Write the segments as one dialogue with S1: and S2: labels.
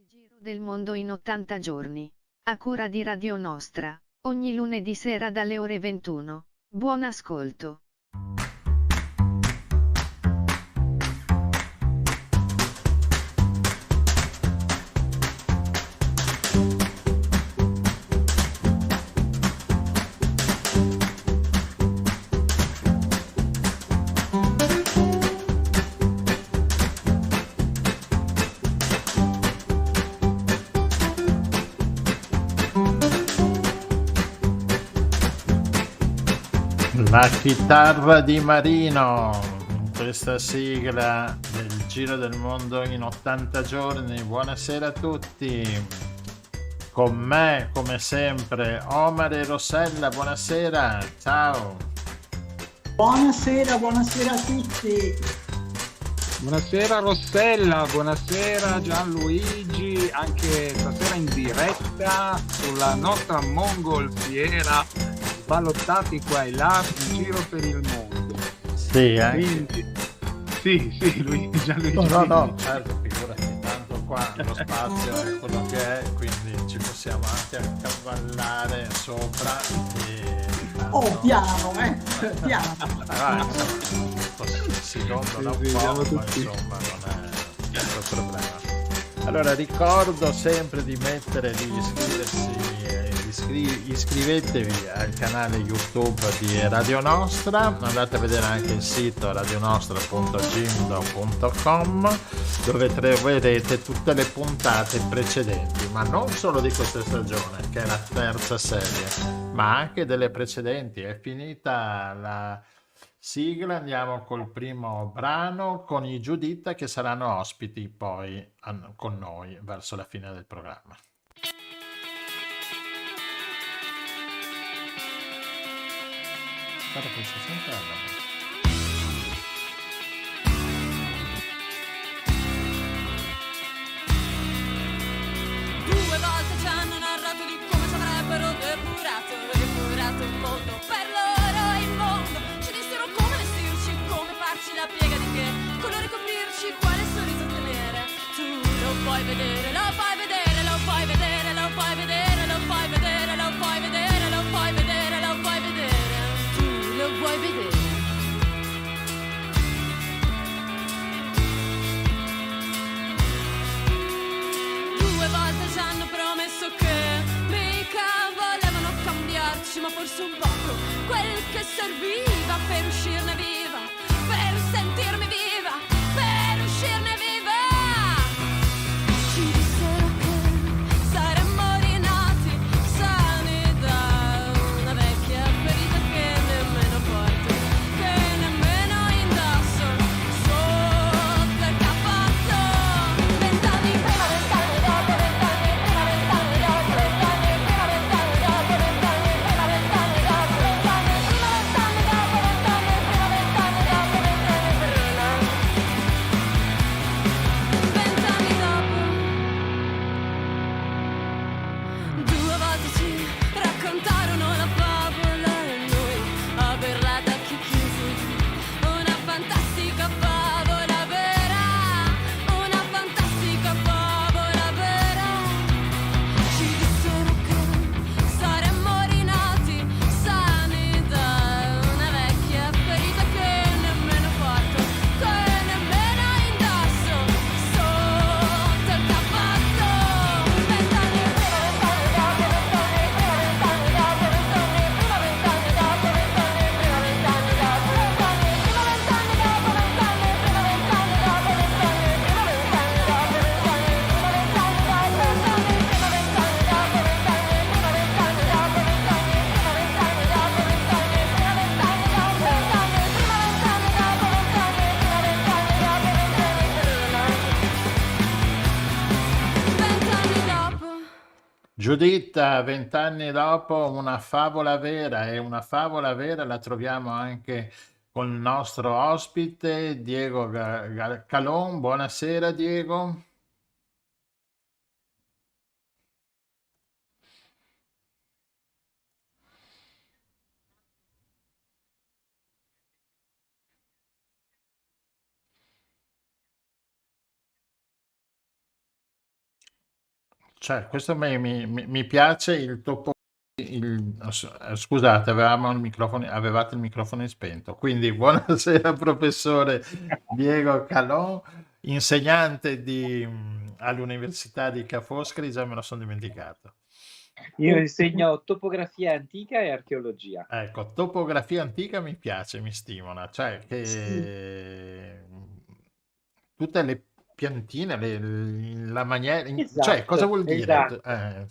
S1: Il giro del mondo in 80 giorni. A cura di Radio Nostra. Ogni lunedì sera dalle ore 21. Buon ascolto.
S2: La chitarra di Marino, in questa sigla del Giro del Mondo in 80 giorni. Buonasera a tutti, con me come sempre Omar e Rossella, buonasera, ciao.
S3: Buonasera a tutti.
S4: Buonasera Rossella, buonasera Gianluigi, anche stasera in diretta sulla nostra mongolfiera, ballottati qua e là in giro per il mondo.
S2: Sì,
S4: Quindi, sì, Gianluigi.
S2: No, certo, figurati, tanto qua lo spazio è quello che è, quindi ci possiamo anche accavallare sopra e...
S3: Piano, piano.
S2: Si gondola un
S4: Sì,
S2: po', ma
S4: tutti.
S2: insomma non è un problema. Allora ricordo sempre di iscrivetevi al canale YouTube di Radio Nostra, andate a vedere anche il sito radionostra.gimdo.com dove troverete tutte le puntate precedenti, ma non solo di questa stagione che è la terza serie, ma anche delle precedenti. È finita la sigla, andiamo col primo brano con i Giuditta che saranno ospiti poi con noi verso la fine del programma. Guarda che si sente la voce.
S5: Due volte ci hanno narrato di come ci avrebbero depurato il mondo per loro e il mondo. Ci dissero come vestirci, come farci la piega di che colore coprirci, quale sorriso tenere. Tu lo puoi vedere, lo puoi vedere, lo puoi vedere, lo puoi vedere, lo puoi vedere, lo puoi vedere, lo puoi vedere, lo puoi vedere. Tu lo vuoi vedere. Due volte ci hanno promesso che mica volevano cambiarci, ma forse un poco quel che serviva per uscirne viva, per sentirmi viva, per uscirne viva. Ci dissero che saremmo rinati sani da una vecchia ferita che nemmeno porto, che nemmeno indosso sotto il cappotto. 20 anni prima, 20 anni dopo, 20 anni prima, 20 anni dopo, 20 anni prima, 20 anni dopo, 20 anni prima, 20 anni dopo, 20 anni prima, 20 anni dopo, 20 anni prima, 20 anni dopo, 20 anni prima. 20 anni dopo. Due volte ci raccontarono la favola e noi a berla da occhi chiusi. Una fantastica favola vera, una fantastica favola vera. Ci dissero che saremmo rinati sani da una vecchia ferita che nemmeno porto, che nemmeno indosso sotto il cappotto. 20 anni prima, 20 anni dopo, 20 anni prima, 20 anni dopo, 20 anni prima, 20 anni dopo, 20 anni prima, 20 anni dopo, 20 anni prima, 20 anni dopo, 20 anni prima, 20 anni dopo, 20 anni prima, 20 anni dopo, 20 anni prima, 20 anni dopo, 20 anni prima, 20 anni dopo, 20 anni prima, 20 anni dopo, 20 anni prima, 20 anni dopo, 20 anni prima, 20 anni dopo, 20 anni prima, 20 anni dopo, 20 anni prima, 20 anni dopo, 20 anni prima. 20 anni dopo.
S2: Giuditta, 20 anni dopo, una favola vera, e una favola vera la troviamo anche con il nostro ospite Diego Calon. Buonasera Diego. Cioè, questo mi piace il topo. Scusate, avevate il microfono spento. Quindi, buonasera, professore Diego Calò, insegnante all'Università di Ca' Foscari, già me lo sono dimenticato.
S6: Io insegno topografia antica e archeologia.
S2: Ecco, topografia antica mi piace, mi stimola, cioè che tutte le piantine, la maniera, cioè cosa vuol dire?
S6: Esatto.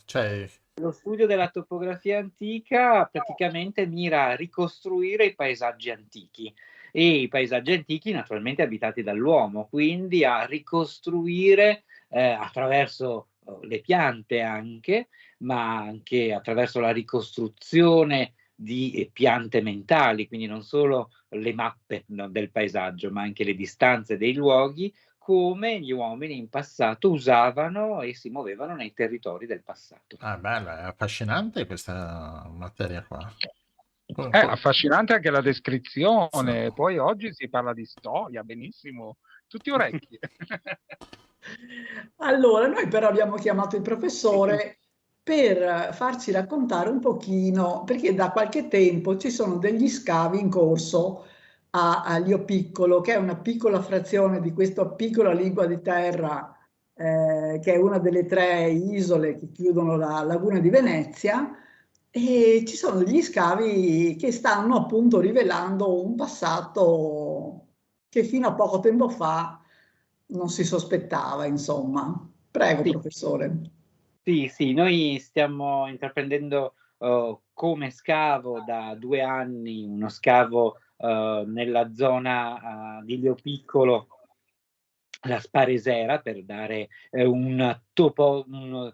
S2: Cioè,
S6: Lo studio della topografia antica praticamente mira a ricostruire i paesaggi antichi e i paesaggi antichi naturalmente abitati dall'uomo, quindi a ricostruire attraverso le piante anche, ma anche attraverso la ricostruzione di piante mentali, quindi non solo le mappe, no, del paesaggio, ma anche le distanze dei luoghi, come gli uomini in passato usavano e si muovevano nei territori del passato.
S2: bella, è affascinante questa materia qua.
S4: Affascinante anche la descrizione,
S2: Sì.
S4: poi oggi si parla di storia, benissimo, tutti orecchi.
S3: Allora, noi però abbiamo chiamato il professore per farci raccontare un pochino, perché da qualche tempo ci sono degli scavi in corso a Lio Piccolo, che è una piccola frazione di questa piccola lingua di terra, che è una delle 3 isole che chiudono la laguna di Venezia, e ci sono degli scavi che stanno appunto rivelando un passato che fino a poco tempo fa non si sospettava, insomma. Prego,
S6: Sì.
S3: professore.
S6: Sì, noi stiamo intraprendendo come scavo da 2 anni, uno scavo nella zona di Lio Piccolo, la Sparesera, per dare un toponimo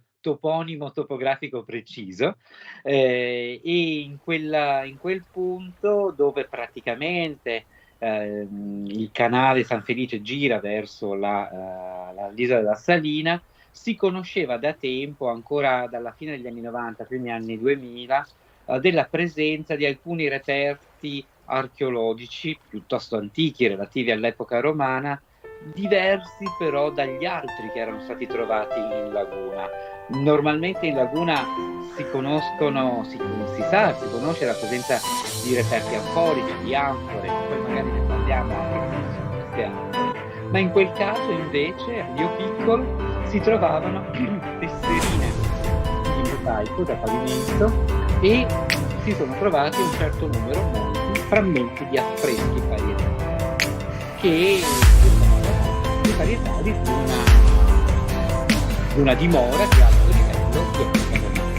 S6: topografico preciso, e in quel punto dove praticamente il canale San Felice gira verso l'isola della Salina, si conosceva da tempo, ancora dalla fine degli anni 90, primi anni 2000, della presenza di alcuni reperti archeologici piuttosto antichi relativi all'epoca romana, diversi però dagli altri che erano stati trovati in laguna. Normalmente in laguna si conosce la presenza di reperti anforici, di anfore, poi magari ne parliamo anche di queste anfore. Ma in quel caso invece a Lio Piccolo si trovavano tesserine in mosaico da pavimento e si sono trovati un certo numero, molti frammenti di affreschi parietali che parietali di una dimora di alto livello di epoca romana.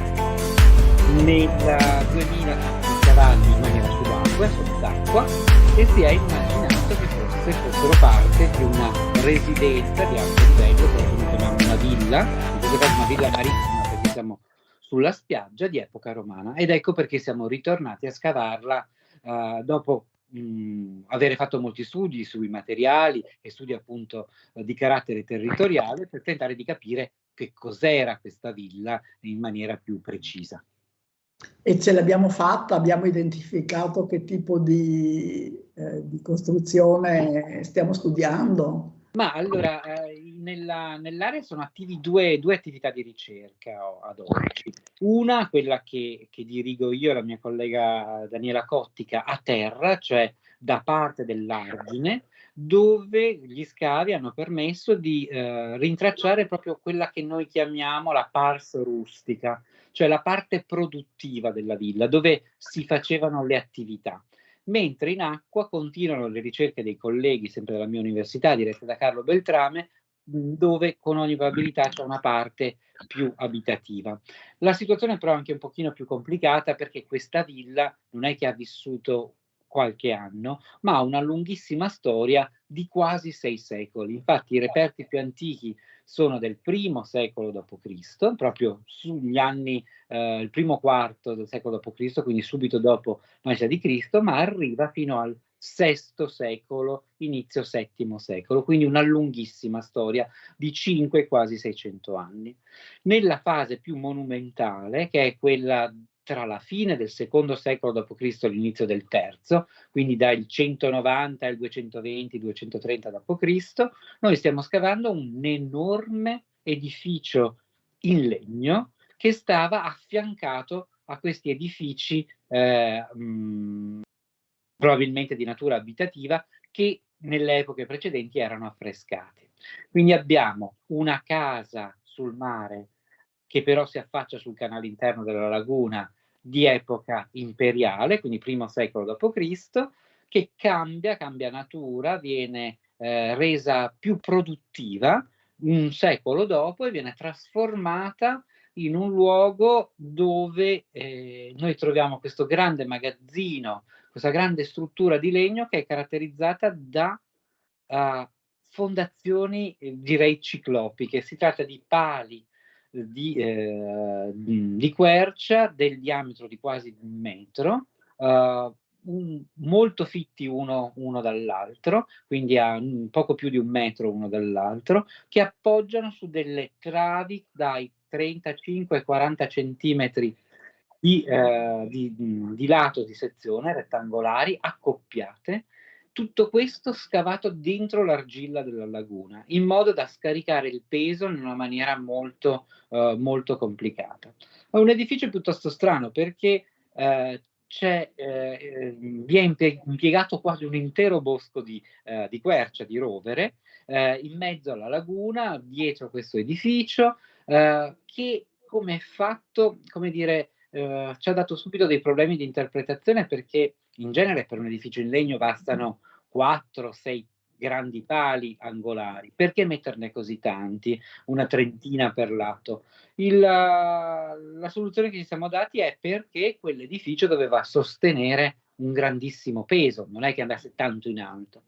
S6: Nel 2000 sono scavati in maniera subacquea, sott'acqua, e si è immaginato che fossero parte di una residenza di alto livello, che noi chiamiamo una villa, in questo caso una villa marittima perché siamo sulla spiaggia, di epoca romana, ed ecco perché siamo ritornati a scavarla dopo avere fatto molti studi sui materiali e studi appunto di carattere territoriale, per tentare di capire che cos'era questa villa in maniera più precisa.
S3: E ce l'abbiamo fatta, abbiamo identificato che tipo di costruzione stiamo studiando.
S6: Ma allora, nell'area sono attivi due attività di ricerca ad oggi. Una, quella che dirigo io e la mia collega Daniela Cottica, a terra, cioè da parte dell'argine, dove gli scavi hanno permesso di rintracciare proprio quella che noi chiamiamo la pars rustica, cioè la parte produttiva della villa, dove si facevano le attività. Mentre in acqua continuano le ricerche dei colleghi, sempre della mia università, dirette da Carlo Beltrame, dove con ogni probabilità c'è una parte più abitativa. La situazione però è anche un pochino più complicata, perché questa villa non è che ha vissuto qualche anno, ma ha una lunghissima storia di quasi 6 secoli. Infatti i reperti più antichi sono del I secolo d.C., proprio sugli anni, il primo quarto del secolo d.C., quindi subito dopo Nascita di Cristo, ma arriva fino al VI secolo, inizio VII secolo, quindi una lunghissima storia di 5, quasi 600 anni. Nella fase più monumentale, che è quella tra la fine del secondo secolo d.C. e l'inizio del terzo, quindi dal 190 al 220-230 d.C., noi stiamo scavando un enorme edificio in legno che stava affiancato a questi edifici probabilmente di natura abitativa che nelle epoche precedenti erano affrescati. Quindi abbiamo una casa sul mare che però si affaccia sul canale interno della laguna di epoca imperiale, quindi primo secolo d.C., che cambia natura, viene resa più produttiva un secolo dopo e viene trasformata in un luogo dove noi troviamo questo grande magazzino, questa grande struttura di legno che è caratterizzata da fondazioni, direi ciclopiche. Si tratta di pali di quercia del diametro di quasi 1 metro, molto fitti uno dall'altro, quindi a poco più di 1 metro uno dall'altro, che appoggiano su delle travi dai 35 ai 40 centimetri di lato di sezione, rettangolari, accoppiate. Tutto questo scavato dentro l'argilla della laguna, in modo da scaricare il peso in una maniera molto complicata. È un edificio piuttosto strano perché vi è impiegato quasi un intero bosco di quercia, di rovere, in mezzo alla laguna, dietro questo edificio, che come è fatto, come dire, ci ha dato subito dei problemi di interpretazione, perché in genere per un edificio in legno bastano 4-6 grandi pali angolari. Perché metterne così tanti? Una trentina per lato. La soluzione che ci siamo dati è perché quell'edificio doveva sostenere un grandissimo peso, non è che andasse tanto in alto.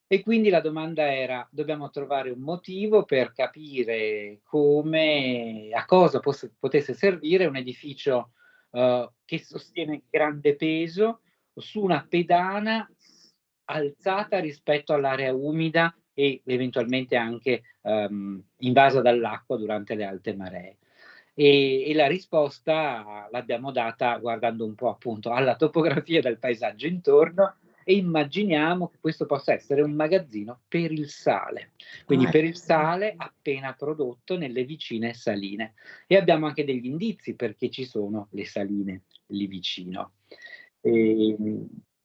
S6: E quindi la domanda era: dobbiamo trovare un motivo per capire a cosa potesse servire un edificio che sostiene grande peso su una pedana alzata rispetto all'area umida e eventualmente anche invasa dall'acqua durante le alte maree. E la risposta l'abbiamo data guardando un po' appunto alla topografia del paesaggio intorno, e immaginiamo che questo possa essere un magazzino per il sale, quindi per il sale appena prodotto nelle vicine saline. E abbiamo anche degli indizi perché ci sono le saline lì vicino.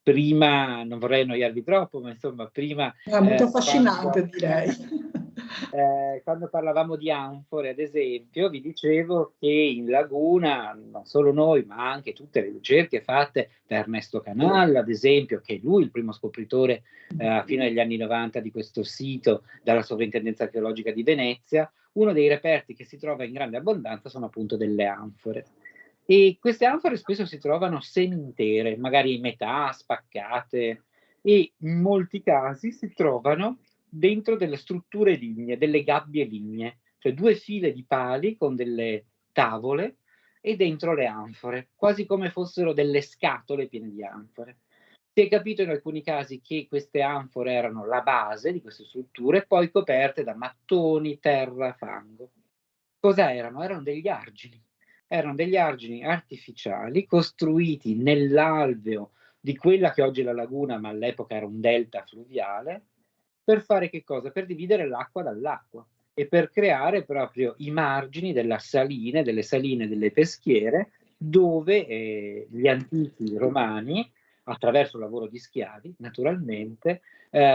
S6: Prima, non vorrei annoiarvi troppo, ma insomma, prima...
S3: È molto affascinante, direi.
S6: Quando parlavamo di anfore, ad esempio, vi dicevo che in laguna, non solo noi, ma anche tutte le ricerche fatte da Ernesto Canal, ad esempio, che è lui il primo scopritore fino agli anni 90 di questo sito dalla Sovrintendenza Archeologica di Venezia, uno dei reperti che si trova in grande abbondanza sono appunto delle anfore. E queste anfore spesso si trovano semi-intere, magari in metà, spaccate, e in molti casi si trovano dentro delle strutture lignee, delle gabbie lignee, cioè 2 file di pali con delle tavole e dentro le anfore, quasi come fossero delle scatole piene di anfore. Si è capito in alcuni casi che queste anfore erano la base di queste strutture, poi coperte da mattoni, terra, fango. Cosa erano? Erano degli argini. Erano degli argini artificiali costruiti nell'alveo di quella che oggi è la laguna, ma all'epoca era un delta fluviale, per fare che cosa? Per dividere l'acqua dall'acqua e per creare proprio i margini delle saline delle peschiere, dove gli antichi romani, attraverso il lavoro di schiavi, naturalmente,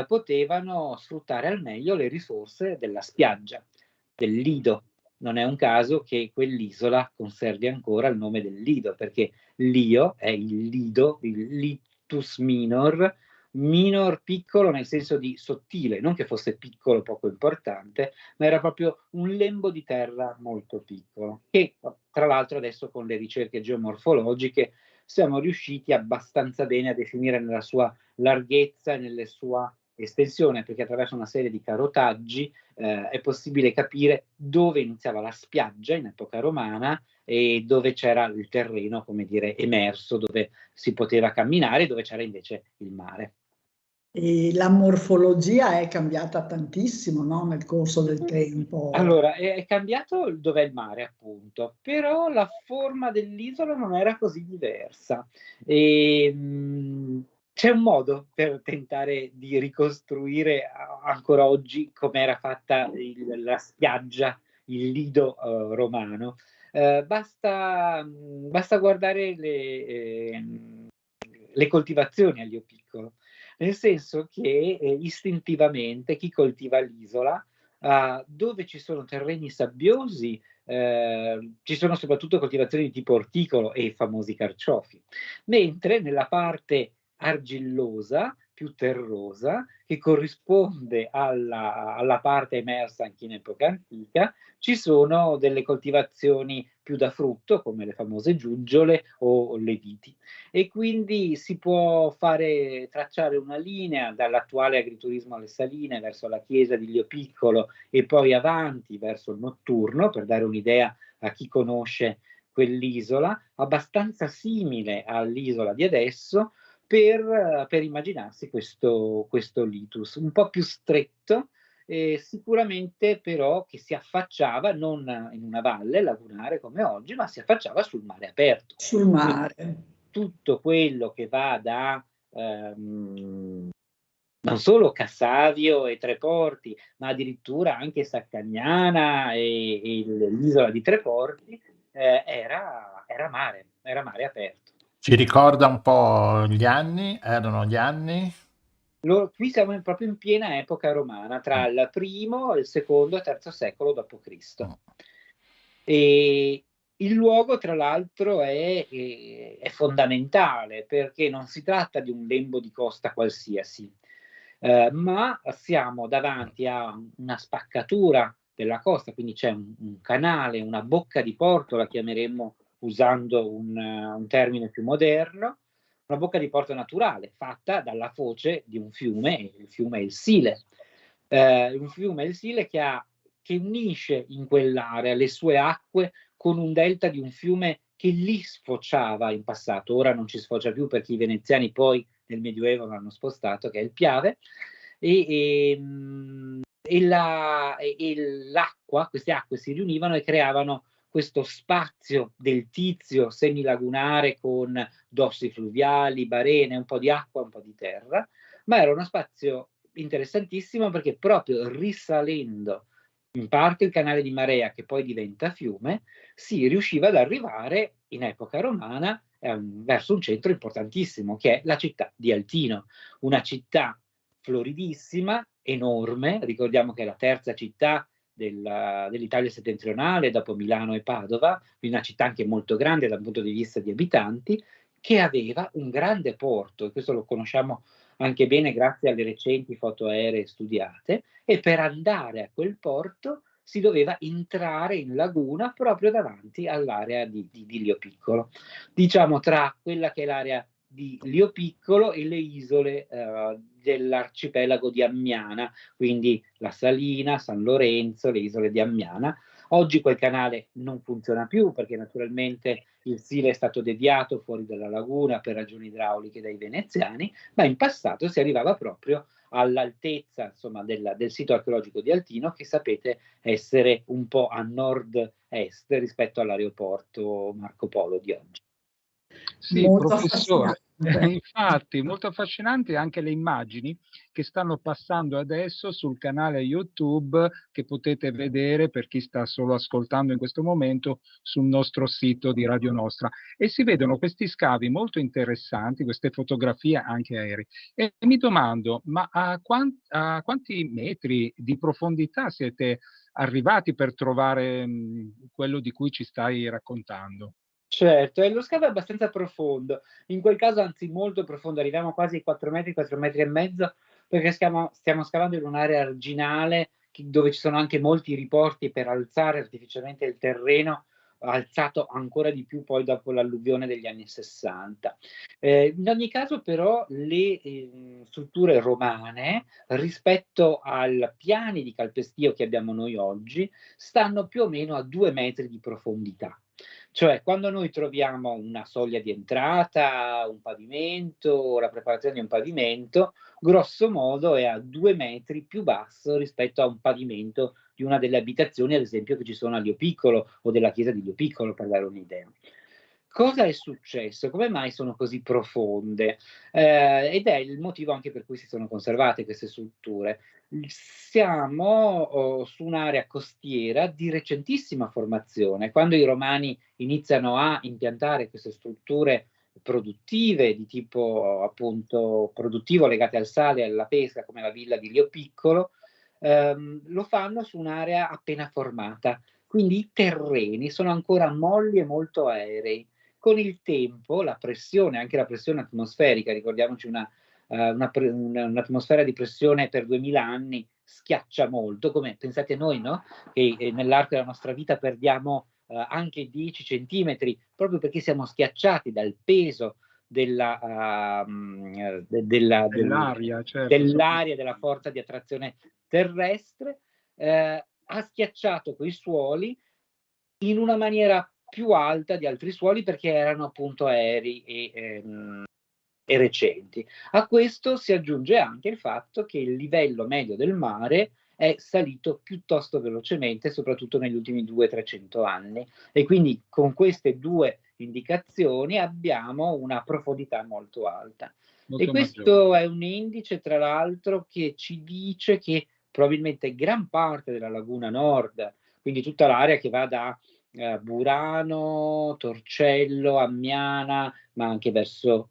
S6: potevano sfruttare al meglio le risorse della spiaggia, del lido. Non è un caso che quell'isola conservi ancora il nome del Lido, perché Lio è il Lido, il Litus Minor, minor piccolo nel senso di sottile, non che fosse piccolo poco importante, ma era proprio un lembo di terra molto piccolo, che tra l'altro adesso con le ricerche geomorfologiche siamo riusciti abbastanza bene a definire nella sua larghezza e nella sua estensione, perché attraverso una serie di carotaggi è possibile capire dove iniziava la spiaggia in epoca romana e dove c'era il terreno, come dire, emerso, dove si poteva camminare e dove c'era invece il mare.
S3: E la morfologia è cambiata tantissimo, no? Nel corso del tempo.
S6: Allora, è cambiato dov'è il mare, appunto, però la forma dell'isola non era così diversa. C'è un modo per tentare di ricostruire ancora oggi come era fatta la spiaggia il lido romano. Basta guardare le coltivazioni a Lio Piccolo, nel senso che istintivamente chi coltiva l'isola, dove ci sono terreni sabbiosi, ci sono soprattutto coltivazioni di tipo orticolo e i famosi carciofi, mentre nella parte argillosa, più terrosa, che corrisponde alla parte emersa anche in epoca antica, ci sono delle coltivazioni più da frutto, come le famose giuggiole o le viti. E quindi si può tracciare una linea dall'attuale agriturismo alle saline verso la chiesa di Lio Piccolo e poi avanti verso il notturno, per dare un'idea a chi conosce quell'isola, abbastanza simile all'isola di adesso, per immaginarsi questo litus, un po' più stretto, sicuramente però che si affacciava non in una valle lagunare come oggi, ma si affacciava sul mare aperto.
S3: Sul mare.
S6: Quindi tutto quello che va da non solo Cassavio e Tre Porti, ma addirittura anche Saccagnana e l'isola di Tre Porti, era mare aperto.
S2: Ci ricorda un po' gli anni? Erano gli anni?
S6: Qui siamo proprio in piena epoca romana, tra il primo, il secondo e il terzo secolo d.C. E il luogo, tra l'altro, è fondamentale, perché non si tratta di un lembo di costa qualsiasi, ma siamo davanti a una spaccatura della costa, quindi c'è un canale, una bocca di porto, la chiameremmo usando un termine più moderno, una bocca di porto naturale, fatta dalla foce di un fiume, il fiume è il Sile. Un fiume, il Sile, che unisce in quell'area le sue acque con un delta di un fiume che lì sfociava in passato. Ora non ci sfocia più perché i veneziani poi nel Medioevo l'hanno spostato, che è il Piave, e l'acqua, queste acque si riunivano e creavano questo spazio del Tizio semilagunare con dossi fluviali, barene, un po' di acqua, un po' di terra, ma era uno spazio interessantissimo perché proprio risalendo in parte il canale di Marea, che poi diventa fiume, si riusciva ad arrivare in epoca romana verso un centro importantissimo, che è la città di Altino, una città floridissima, enorme, ricordiamo che è la terza città dell'Italia settentrionale dopo Milano e Padova, quindi una città anche molto grande dal punto di vista di abitanti, che aveva un grande porto, e questo lo conosciamo anche bene grazie alle recenti foto aeree studiate, e per andare a quel porto si doveva entrare in laguna proprio davanti all'area di Lio Piccolo, diciamo tra quella che è l'area di Lio Piccolo e le isole dell'arcipelago di Ammiana, quindi la Salina, San Lorenzo, le isole di Ammiana. Oggi quel canale non funziona più perché naturalmente il Sile è stato deviato fuori dalla laguna per ragioni idrauliche dai veneziani, ma in passato si arrivava proprio all'altezza, insomma, del sito archeologico di Altino, che sapete essere un po' a nord-est rispetto all'aeroporto Marco Polo di oggi.
S4: Sì,
S3: Molto
S4: professore,
S3: affascinante.
S4: infatti molto affascinanti anche le immagini che stanno passando adesso sul canale YouTube, che potete vedere per chi sta solo ascoltando in questo momento sul nostro sito di Radio Nostra, e si vedono questi scavi molto interessanti, queste fotografie anche aeree, e mi domando, ma a quanti metri di profondità siete arrivati per trovare quello di cui ci stai raccontando?
S6: Certo, e lo scavo è abbastanza profondo, in quel caso anzi molto profondo, arriviamo quasi ai 4 metri e mezzo, perché stiamo scavando in un'area arginale dove ci sono anche molti riporti per alzare artificialmente il terreno, alzato ancora di più poi dopo l'alluvione degli anni 60. In ogni caso però le strutture romane rispetto ai piani di calpestio che abbiamo noi oggi stanno più o meno a 2 metri di profondità. Cioè, quando noi troviamo una soglia di entrata, un pavimento, la preparazione di un pavimento, grosso modo è a 2 metri più basso rispetto a un pavimento di una delle abitazioni, ad esempio, che ci sono a Lio Piccolo o della chiesa di Lio Piccolo, per dare un'idea. Cosa è successo? Come mai sono così profonde? Ed è il motivo anche per cui si sono conservate queste strutture. siamo su un'area costiera di recentissima formazione. Quando i Romani iniziano a impiantare queste strutture produttive di tipo appunto produttivo legate al sale e alla pesca, come la villa di Lio Piccolo, lo fanno su un'area appena formata, quindi i terreni sono ancora molli e molto aerei. Con il tempo la pressione, anche la pressione atmosferica, ricordiamoci un'atmosfera di pressione per 2000 anni schiaccia molto, come pensate noi, no? Che nell'arco della nostra vita perdiamo anche 10 centimetri proprio perché siamo schiacciati dal peso dell'aria,
S4: certo.
S6: dell'aria, della forza di attrazione terrestre, ha schiacciato quei suoli in una maniera più alta di altri suoli perché erano appunto aerei e recenti. A questo si aggiunge anche il fatto che il livello medio del mare è salito piuttosto velocemente, soprattutto negli ultimi 200-300 anni, e quindi con queste due indicazioni abbiamo una profondità molto alta. E questo è un indice, tra l'altro, che ci dice che probabilmente gran parte della laguna nord, quindi tutta l'area che va da Burano, Torcello, Ammiana, ma anche verso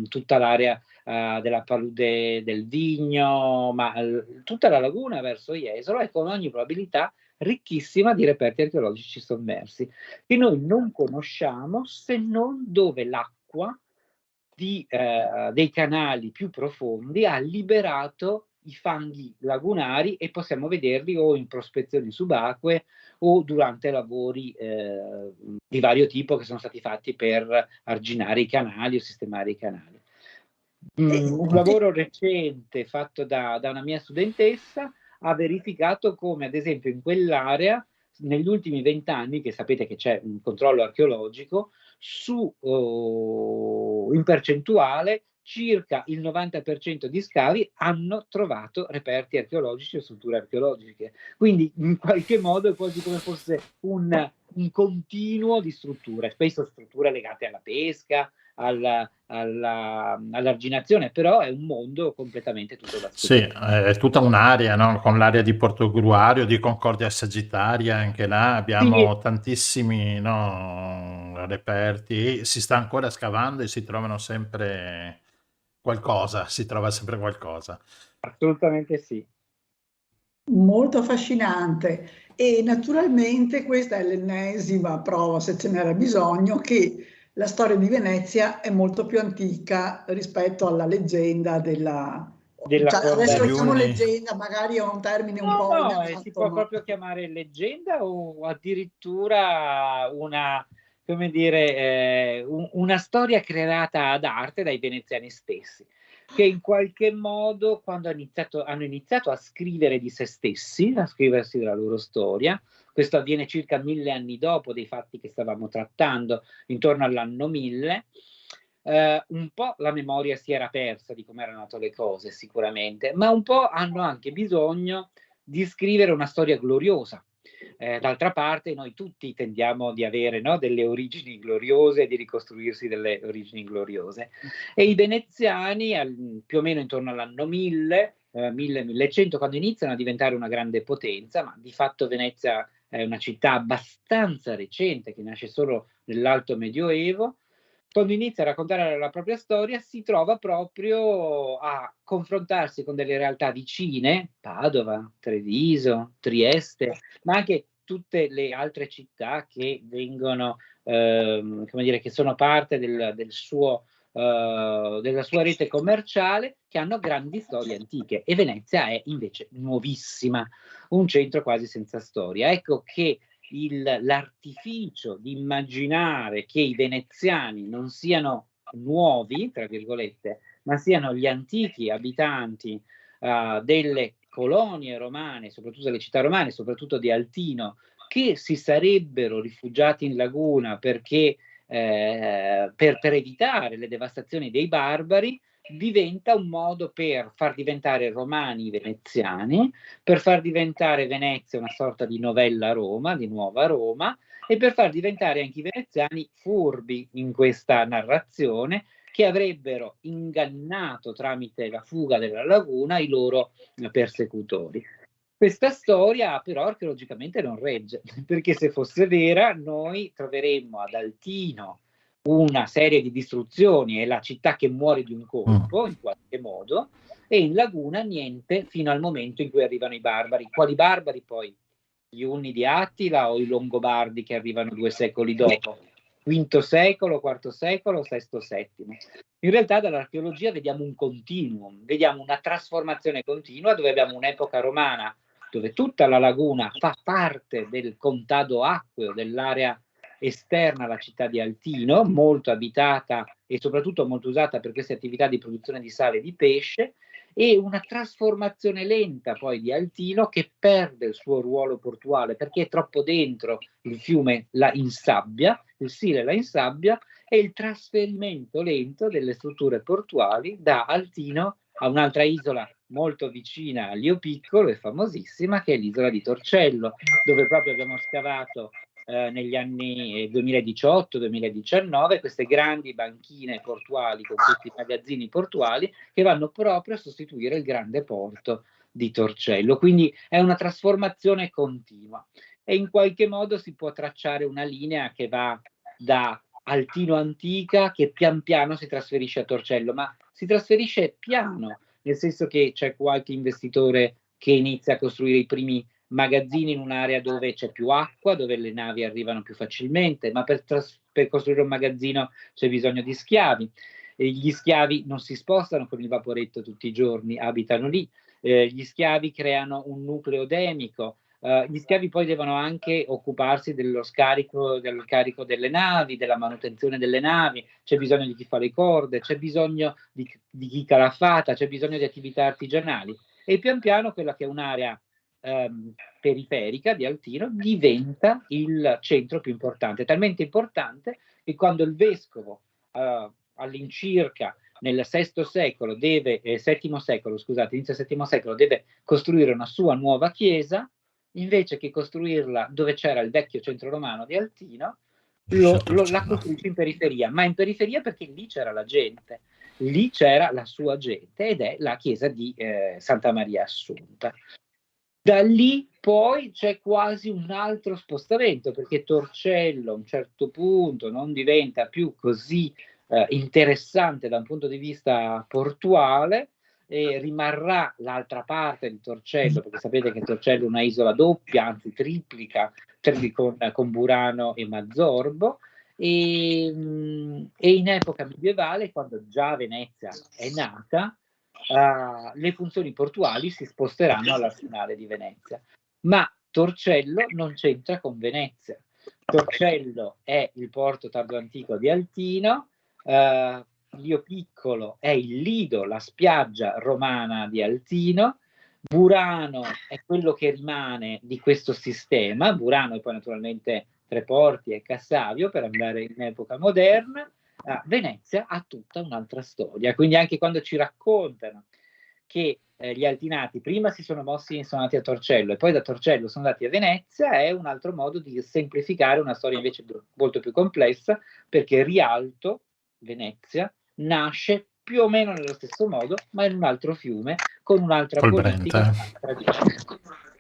S6: tutta l'area della palude del Vigno, ma tutta la laguna verso Jesolo è con ogni probabilità ricchissima di reperti archeologici sommersi, che noi non conosciamo se non dove l'acqua dei canali più profondi ha liberato i fanghi lagunari e possiamo vederli o in prospezioni subacquee o durante lavori di vario tipo che sono stati fatti per arginare i canali o sistemare i canali. Un lavoro recente fatto da una mia studentessa ha verificato come, ad esempio, in quell'area negli ultimi 20 anni, che sapete che c'è un controllo archeologico, in percentuale circa il 90% di scavi hanno trovato reperti archeologici o strutture archeologiche. Quindi in qualche modo è quasi come fosse un continuo di strutture, spesso strutture legate alla pesca, all'arginazione, però è un mondo completamente tutto da scoprire.
S2: Sì, è tutta un'area, no? Con l'area di Portogruario, di Concordia Sagittaria, anche là abbiamo tantissimi, no, reperti. Si sta ancora scavando e si trovano sempre qualcosa, si trova sempre qualcosa.
S6: Assolutamente sì.
S3: Molto affascinante, e naturalmente questa è l'ennesima prova, se ce n'era bisogno, che la storia di Venezia è molto più antica rispetto alla leggenda della... adesso diciamo leggenda, magari è un termine un po' inadatto,
S6: si può proprio chiamare leggenda o addirittura una, come dire, una storia creata ad arte dai veneziani stessi, che in qualche modo, quando hanno iniziato a scrivere di se stessi, a scriversi della loro storia, questo avviene circa 1000 anni dopo dei fatti che stavamo trattando, intorno all'anno 1000, un po' la memoria si era persa di come erano nate le cose sicuramente, ma un po' hanno anche bisogno di scrivere una storia gloriosa. D'altra parte noi tutti tendiamo di avere, no, delle origini gloriose e di ricostruirsi delle origini gloriose, e i veneziani più o meno intorno all'anno 1000, 1100, quando iniziano a diventare una grande potenza, ma di fatto Venezia è una città abbastanza recente che nasce solo nell'Alto Medioevo. Quando inizia a raccontare la propria storia si trova proprio a confrontarsi con delle realtà vicine, Padova, Treviso, Trieste, ma anche tutte le altre città che vengono, come dire, che sono parte della sua rete commerciale, che hanno grandi storie antiche, e Venezia è invece nuovissima, un centro quasi senza storia. Ecco che l'artificio di immaginare che i veneziani non siano nuovi, tra virgolette, ma siano gli antichi abitanti delle colonie romane, soprattutto delle città romane, soprattutto di Altino, che si sarebbero rifugiati in laguna perché per evitare le devastazioni dei barbari, diventa un modo per far diventare romani i veneziani, per far diventare Venezia una sorta di novella Roma, di nuova Roma, e per far diventare anche i veneziani furbi in questa narrazione, che avrebbero ingannato tramite la fuga della laguna i loro persecutori. Questa storia però archeologicamente non regge, perché se fosse vera noi troveremmo ad Altino una serie di distruzioni e la città che muore di un colpo in qualche modo, e in laguna niente fino al momento in cui arrivano i barbari. Quali barbari poi? Gli Unni di Attila o i Longobardi che arrivano 2 secoli dopo? V secolo, IV secolo, VI, VII. In realtà dall'archeologia vediamo un continuum, vediamo una trasformazione continua dove abbiamo un'epoca romana dove tutta la laguna fa parte del contado acqueo, dell'area esterna alla città di Altino, molto abitata e soprattutto molto usata per queste attività di produzione di sale e di pesce, e una trasformazione lenta poi di Altino che perde il suo ruolo portuale perché è troppo dentro il fiume, la insabbia, il Sile la insabbia, e il trasferimento lento delle strutture portuali da Altino a un'altra isola molto vicina a Lio Piccolo e famosissima, che è l'isola di Torcello, dove proprio abbiamo scavato negli anni 2018-2019 queste grandi banchine portuali con questi magazzini portuali che vanno proprio a sostituire il grande porto di Torcello. Quindi è una trasformazione continua e in qualche modo si può tracciare una linea che va da Altino Antica che pian piano si trasferisce a Torcello, ma si trasferisce piano, nel senso che c'è qualche investitore che inizia a costruire i primi magazzini in un'area dove c'è più acqua, dove le navi arrivano più facilmente, ma per costruire un magazzino c'è bisogno di schiavi. E gli schiavi non si spostano con il vaporetto tutti i giorni, abitano lì. Gli schiavi creano un nucleo demico. Gli schiavi poi devono anche occuparsi del carico delle navi, della manutenzione delle navi, c'è bisogno di chi fa le corde, c'è bisogno di chi calafata, c'è bisogno di attività artigianali. E pian piano quella che è un'area periferica di Altino diventa il centro più importante, talmente importante che quando il vescovo all'incirca nel VII secolo VII secolo, scusate, inizio VII secolo, deve costruire una sua nuova chiesa, invece che costruirla dove c'era il vecchio centro romano di Altino, la costruisce in periferia, ma in periferia perché lì c'era la gente, lì c'era la sua gente, ed è la chiesa di Santa Maria Assunta. Da lì poi c'è quasi un altro spostamento, perché Torcello a un certo punto non diventa più così interessante da un punto di vista portuale, e rimarrà l'altra parte di Torcello, perché sapete che Torcello è una isola doppia, anzi triplica, con Burano e Mazzorbo, e in epoca medievale, quando già Venezia è nata, le funzioni portuali si sposteranno all'arsenale di Venezia, ma Torcello non c'entra con Venezia. Torcello è il porto tardo-antico di Altino, Lio Piccolo è il lido, la spiaggia romana di Altino, Burano è quello che rimane di questo sistema, Burano e poi naturalmente Treporti e Cassavio per andare in epoca moderna. Venezia ha tutta un'altra storia, quindi anche quando ci raccontano che gli altinati prima si sono mossi e sono andati a Torcello e poi da Torcello sono andati a Venezia, è un altro modo di semplificare una storia invece molto più complessa, perché Rialto, Venezia, nasce più o meno nello stesso modo, ma in un altro fiume, con un'altra politica,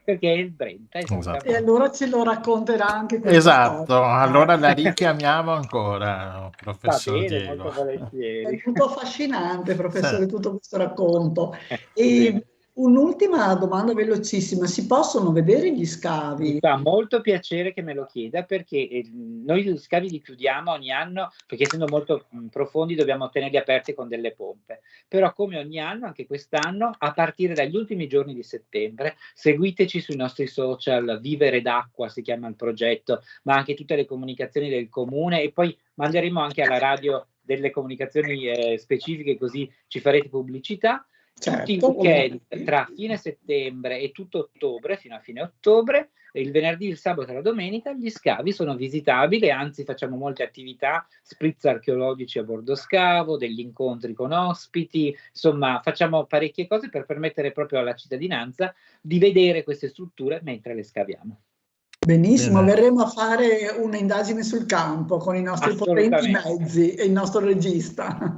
S6: perché è il Brenta.
S2: Esatto.
S3: E allora ce lo racconterà anche questa
S2: Esatto,
S3: storia.
S2: allora la richiamiamo ancora, professor
S6: Va bene,
S2: Diego.
S6: molto volentieri.
S3: È tutto affascinante, professore, tutto questo racconto. E un'ultima domanda velocissima: si possono vedere gli scavi?
S6: Mi fa molto piacere che me lo chieda, perché noi gli scavi li chiudiamo ogni anno, perché essendo molto profondi dobbiamo tenerli aperti con delle pompe, però come ogni anno, anche quest'anno, a partire dagli ultimi giorni di settembre, seguiteci sui nostri social, Vivere d'acqua si chiama il progetto, ma anche tutte le comunicazioni del comune, e poi manderemo anche alla radio delle comunicazioni specifiche, così ci farete pubblicità. Tutti i weekend tra fine settembre e tutto ottobre, fino a fine ottobre, il venerdì, il sabato e la domenica, gli scavi sono visitabili, anzi facciamo molte attività, spritz archeologici a bordo scavo, degli incontri con ospiti, insomma facciamo parecchie cose per permettere proprio alla cittadinanza di vedere queste strutture mentre le scaviamo.
S3: Benissimo,
S2: Bene.
S3: verremo a fare un'indagine sul campo con i nostri potenti
S6: Assolutamente.
S3: mezzi e il nostro regista.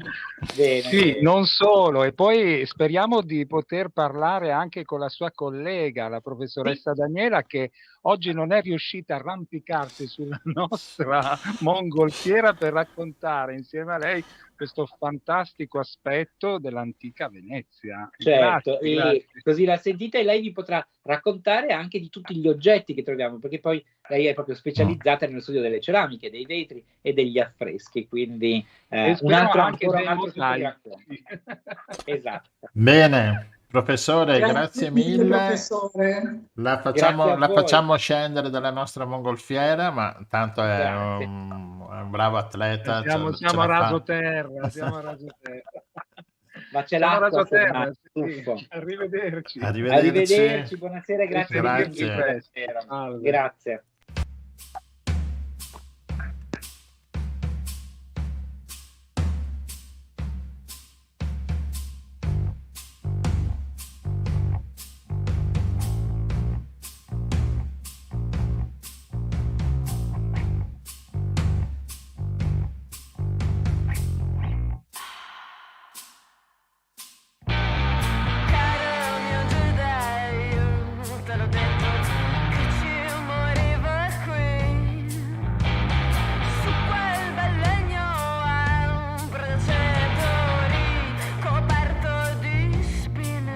S6: Bene,
S4: Sì,
S6: bene.
S4: non solo, e poi speriamo di poter parlare anche con la sua collega, la professoressa Daniela, che oggi non è riuscita a arrampicarsi sulla nostra mongolfiera per raccontare insieme a lei questo fantastico aspetto dell'antica Venezia.
S6: Certo,
S4: Grazie,
S6: e
S4: grazie.
S6: così la sentita e lei vi potrà raccontare anche di tutti gli oggetti che troviamo, perché poi lei è proprio specializzata nello studio delle ceramiche, dei vetri e degli affreschi, quindi
S4: E
S6: un
S4: spero
S6: altro,
S4: anche
S6: ancora
S4: dei
S6: un altro super
S4: mosaici.
S6: racconto. Esatto.
S2: Bene, professore,
S3: Grazie
S2: grazie
S3: mille,
S2: mille.
S3: professore.
S2: La
S6: Grazie a
S2: la
S6: voi.
S2: facciamo scendere dalla nostra mongolfiera, ma tanto è
S6: Grazie.
S2: un bravo atleta,
S4: Siamo
S2: ce
S4: a
S2: la
S4: raso
S2: fa.
S4: terra, siamo a raso terra.
S6: Ma c'è
S4: Siamo a
S6: l'acqua
S4: raso terra,
S6: formale, tuffo.
S4: sì. Arrivederci.
S6: Arrivederci, buonasera e
S4: Ci
S6: grazie di
S4: sentiamo
S2: Grazie.
S6: benvenuti
S4: presto.
S6: stasera.
S4: Salve.
S6: Grazie.
S5: Caro mio Giudeio, te l'ho detto che ci morivo qui. Su quel bel legno è un braceto ricoperto di spine.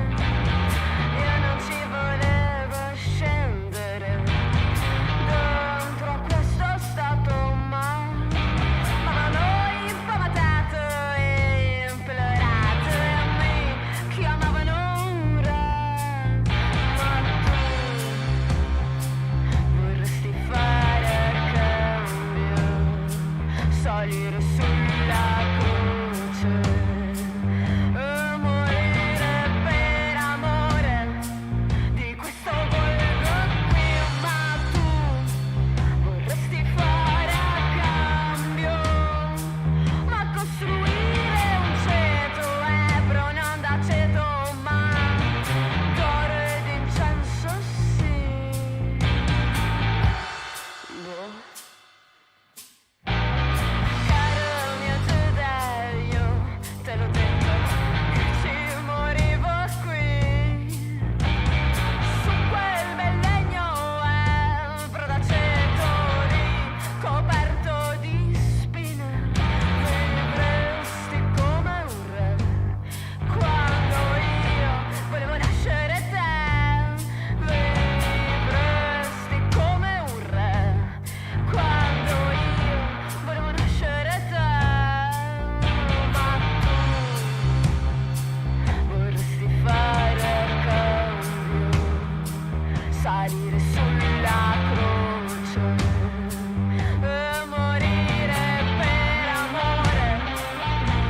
S5: Io non ci volevo scendere dentro a questo stato, ma m'avevano infamato e implorato e mi chiamavano un re. Ma tu vorresti fare cambio, salire sulla croce e morire per amore di questo volgo qui. Ma tu vorresti fare cambio, ma costruire un ceto ebro non d'aceto, ma d'oro ed incenso sì. Boh. Caro mio Giudeio, te l'ho detto che ci morivo qui. Su quel bel legno ebro d'aceto ricoperto di spine. Vivresti come un re quando io volevo nascere te. Vivresti come un re quando io volevo nascere te. Ma tu vorresti fare cambio, salire sulla croce e morire per amore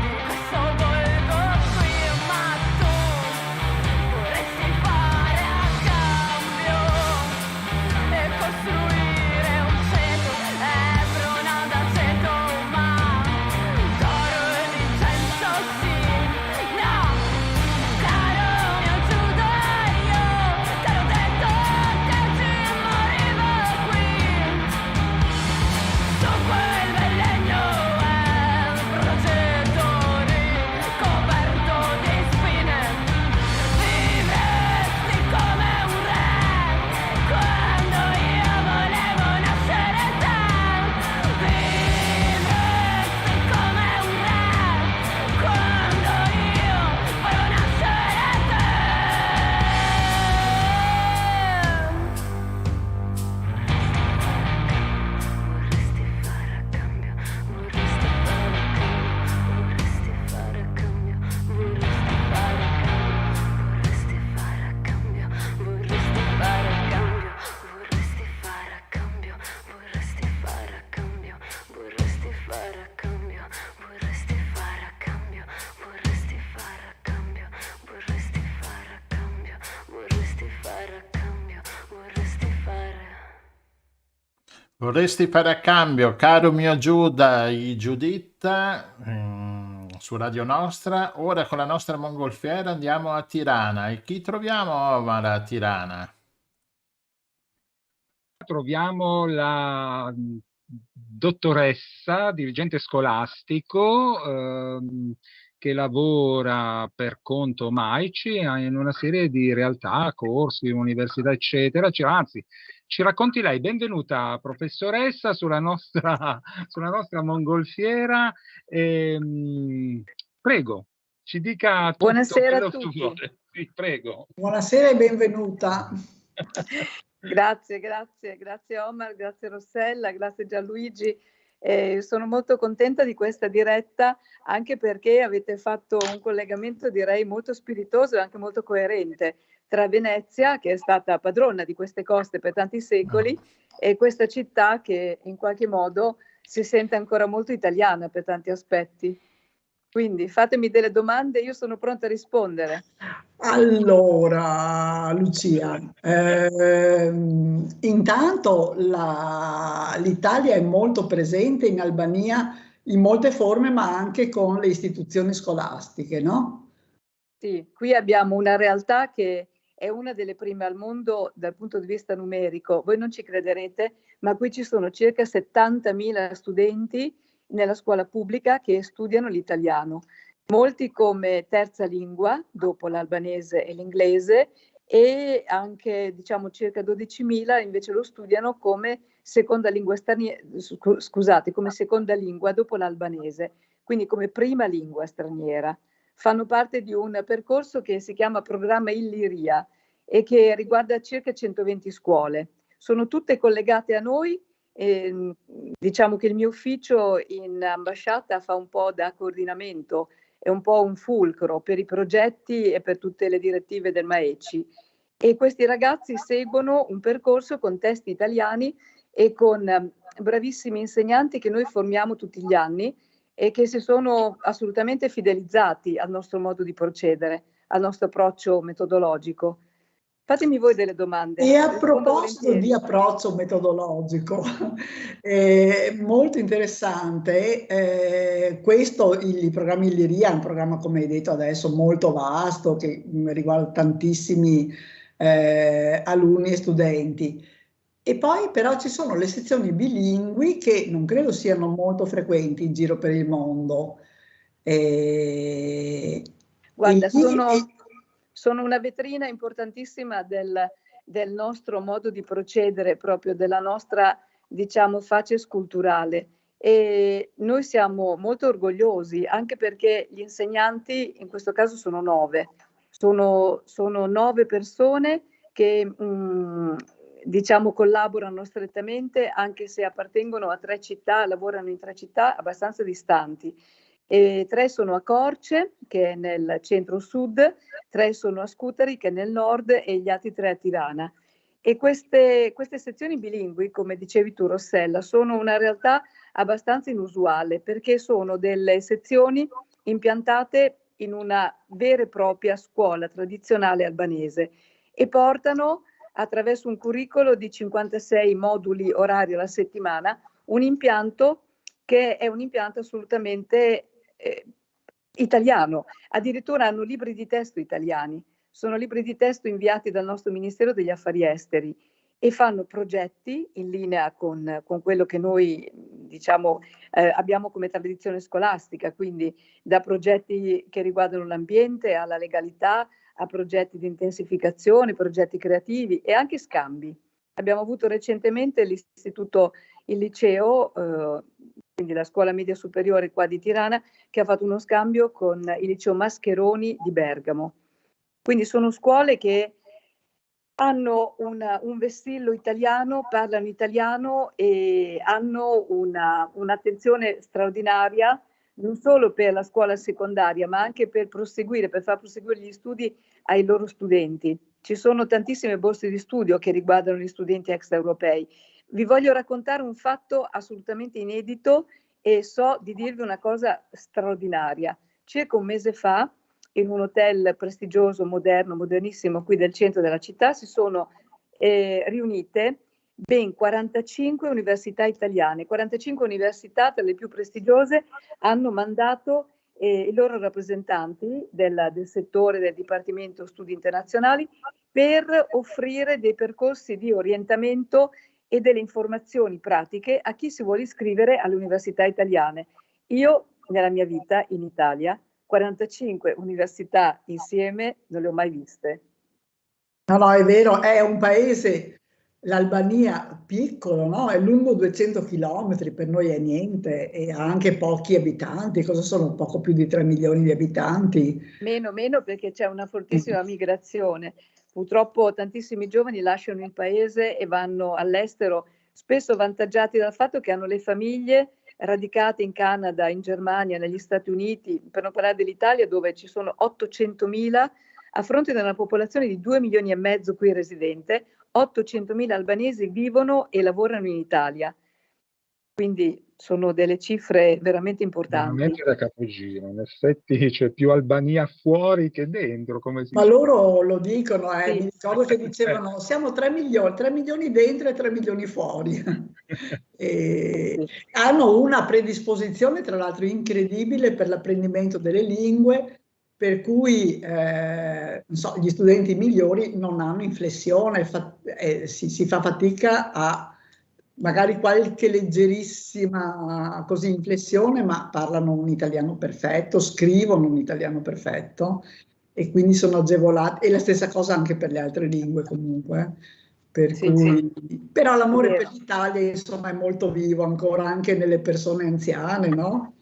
S5: di questo volgo qui. Ma tu vorresti fare cambio e costruire un ceto ebro non d'aceto, ma d'oro ed incenso sì. No, caro mio Giudeio, te l'ho detto che ci morivo qui. Su quel bel legno ebro d'aceto ricoperto di spine. Vivresti come un re quando io volevo nascere te. Vivresti come un re quando io volevo nascere te. Vorresti fare cambio, vorresti fare cambio, vorresti fare cambio, vorresti fare cambio, vorresti fare cambio, vorresti fare cambio, vorresti fare cambio, vorresti fare cambio, vorresti fare cambio, vorresti fare cambio, vorresti fare.
S2: Vorresti fare a cambio, caro mio Giuditta, su Radio Nostra. Ora con la nostra mongolfiera andiamo a Tirana. E chi troviamo Omar a Tirana?
S4: troviamo la dottoressa, dirigente scolastico, che lavora per conto MAICI in una serie di realtà, corsi, università, eccetera. Anzi, ci racconti lei. Benvenuta, professoressa, sulla nostra mongolfiera. Prego, ci dica tutto
S7: Buonasera a
S4: quello che
S7: tutti.
S4: vuole. Sì, prego.
S3: Buonasera e benvenuta.
S7: Grazie Omar, grazie Rossella, grazie Gianluigi. Sono molto contenta di questa diretta, anche perché avete fatto un collegamento, direi, molto spiritoso e anche molto coerente tra Venezia, che è stata padrona di queste coste per tanti secoli, e questa città che in qualche modo si sente ancora molto italiana per tanti aspetti. Quindi fatemi delle domande, io sono pronta a rispondere.
S3: Allora, Lucia, intanto l'Italia è molto presente in Albania in molte forme, ma anche con le istituzioni scolastiche, no?
S7: Sì, qui abbiamo una realtà che è una delle prime al mondo dal punto di vista numerico. Voi non ci crederete, ma qui ci sono circa 70.000 studenti nella scuola pubblica che studiano l'italiano, molti come terza lingua, dopo l'albanese e l'inglese, e anche diciamo circa 12.000 invece lo studiano come seconda lingua come seconda lingua dopo l'albanese, quindi come prima lingua straniera. Fanno parte di un percorso che si chiama Programma Illiria e che riguarda circa 120 scuole. Sono tutte collegate a noi. Diciamo che il mio ufficio in ambasciata fa un po' da coordinamento, è un po' un fulcro per i progetti e per tutte le direttive del MAECI. E questi ragazzi seguono un percorso con testi italiani e con bravissimi insegnanti che noi formiamo tutti gli anni e che si sono assolutamente fidelizzati al nostro modo di procedere, al nostro approccio metodologico. Fatemi voi delle domande.
S3: E a proposito di approccio metodologico, molto interessante, questo, il programma Illiria è un programma, come hai detto adesso, molto vasto, che riguarda tantissimi alunni e studenti. E poi però ci sono le sezioni bilingui che non credo siano molto frequenti in giro per il mondo.
S7: Guarda, sono una vetrina importantissima del nostro modo di procedere, proprio della nostra, diciamo, facies culturale. E noi siamo molto orgogliosi, anche perché gli insegnanti, in questo caso sono 9, sono 9 persone che diciamo collaborano strettamente, anche se appartengono a 3 città, lavorano in 3 città abbastanza distanti. E 3 sono a Corce, che è nel centro-sud, 3 sono a Scutari, che è nel nord, e gli altri 3 a Tirana. E queste sezioni bilingui, come dicevi tu Rossella, sono una realtà abbastanza inusuale, perché sono delle sezioni impiantate in una vera e propria scuola tradizionale albanese e portano, attraverso un curriculum di 56 moduli orari alla settimana, un impianto che è un impianto assolutamente italiano. Addirittura hanno libri di testo italiani, sono libri di testo inviati dal nostro Ministero degli Affari Esteri e fanno progetti in linea con quello che noi diciamo abbiamo come tradizione scolastica, quindi da progetti che riguardano l'ambiente alla legalità, a progetti di intensificazione, progetti creativi e anche scambi. Abbiamo avuto recentemente l'istituto, il liceo, quindi la scuola media superiore qua di Tirana, che ha fatto uno scambio con il liceo Mascheroni di Bergamo. Quindi sono scuole che hanno un vessillo italiano, parlano italiano e hanno un'attenzione straordinaria non solo per la scuola secondaria, ma anche per far proseguire gli studi ai loro studenti. Ci sono tantissime borse di studio che riguardano gli studenti extraeuropei. Vi voglio raccontare un fatto assolutamente inedito e so di dirvi una cosa straordinaria. Circa un mese fa, in un hotel prestigioso, moderno, modernissimo, qui del centro della città, si sono riunite ben 45 università italiane. 45 università, tra le più prestigiose, hanno mandato i loro rappresentanti del settore del Dipartimento Studi Internazionali per offrire dei percorsi di orientamento e delle informazioni pratiche a chi si vuole iscrivere alle università italiane. Io nella mia vita in Italia 45 università insieme non le ho mai viste.
S3: No, no, è vero, è un paese, l'Albania, piccolo, no? È lungo 200 chilometri, per noi è niente, e ha anche pochi abitanti, cosa sono? Poco più di 3 milioni di abitanti.
S7: Meno perché c'è una fortissima migrazione. Purtroppo tantissimi giovani lasciano il paese e vanno all'estero, spesso vantaggiati dal fatto che hanno le famiglie radicate in Canada, in Germania, negli Stati Uniti, per non parlare dell'Italia dove ci sono 800.000 a fronte di una popolazione di 2 milioni e mezzo qui residente, 800.000 albanesi vivono e lavorano in Italia. Quindi sono delle cifre veramente importanti.
S4: Veramente da capogiro, in effetti c'è più Albania fuori che dentro, come si
S3: Ma
S4: dice.
S3: loro lo dicono,
S7: Sì.
S3: mi ricordo che dicevano siamo 3 milioni dentro e 3 milioni fuori. E hanno una predisposizione, tra l'altro, incredibile per l'apprendimento delle lingue, per cui non so, gli studenti migliori non hanno inflessione, si fa fatica a magari qualche leggerissima così inflessione, ma parlano un italiano perfetto, scrivono un italiano perfetto e quindi sono agevolati. E la stessa cosa anche per le altre lingue comunque. Per
S7: Sì,
S3: cui, però l'amore
S7: È
S3: per
S7: vero.
S3: l'Italia insomma è molto vivo ancora anche nelle persone anziane, no?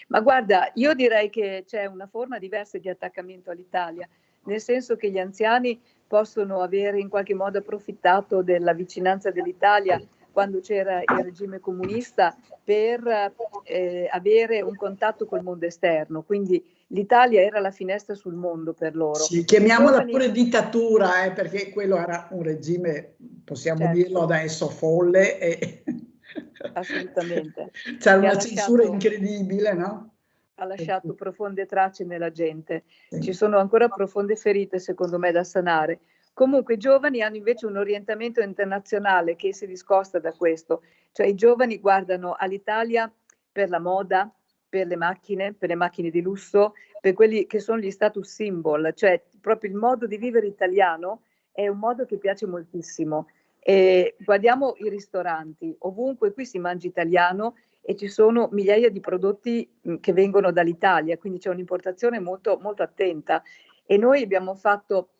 S7: Ma guarda, io direi che c'è una forma diversa di attaccamento all'Italia, nel senso che gli anziani possono avere in qualche modo approfittato della vicinanza dell'Italia quando c'era il regime comunista per avere un contatto col mondo esterno, quindi l'Italia era la finestra sul mondo per loro.
S3: Sì, chiamiamola
S7: Giovani-
S3: pure dittatura, perché quello era un regime, possiamo
S7: Certo.
S3: dirlo adesso, folle e
S7: Assolutamente.
S3: c'era
S7: Che ha
S3: una censura
S7: lasciato-
S3: incredibile, no?
S7: Ha lasciato profonde tracce nella gente.
S3: Sì.
S7: Ci sono ancora profonde ferite, secondo me, da sanare. Comunque i giovani hanno invece un orientamento internazionale che si discosta da questo, cioè i giovani guardano all'Italia per la moda, per le macchine di lusso, per quelli che sono gli status symbol, cioè proprio il modo di vivere italiano è un modo che piace moltissimo. E guardiamo i ristoranti, ovunque qui si mangia italiano e ci sono migliaia di prodotti che vengono dall'Italia, quindi c'è un'importazione molto, molto attenta e noi abbiamo fatto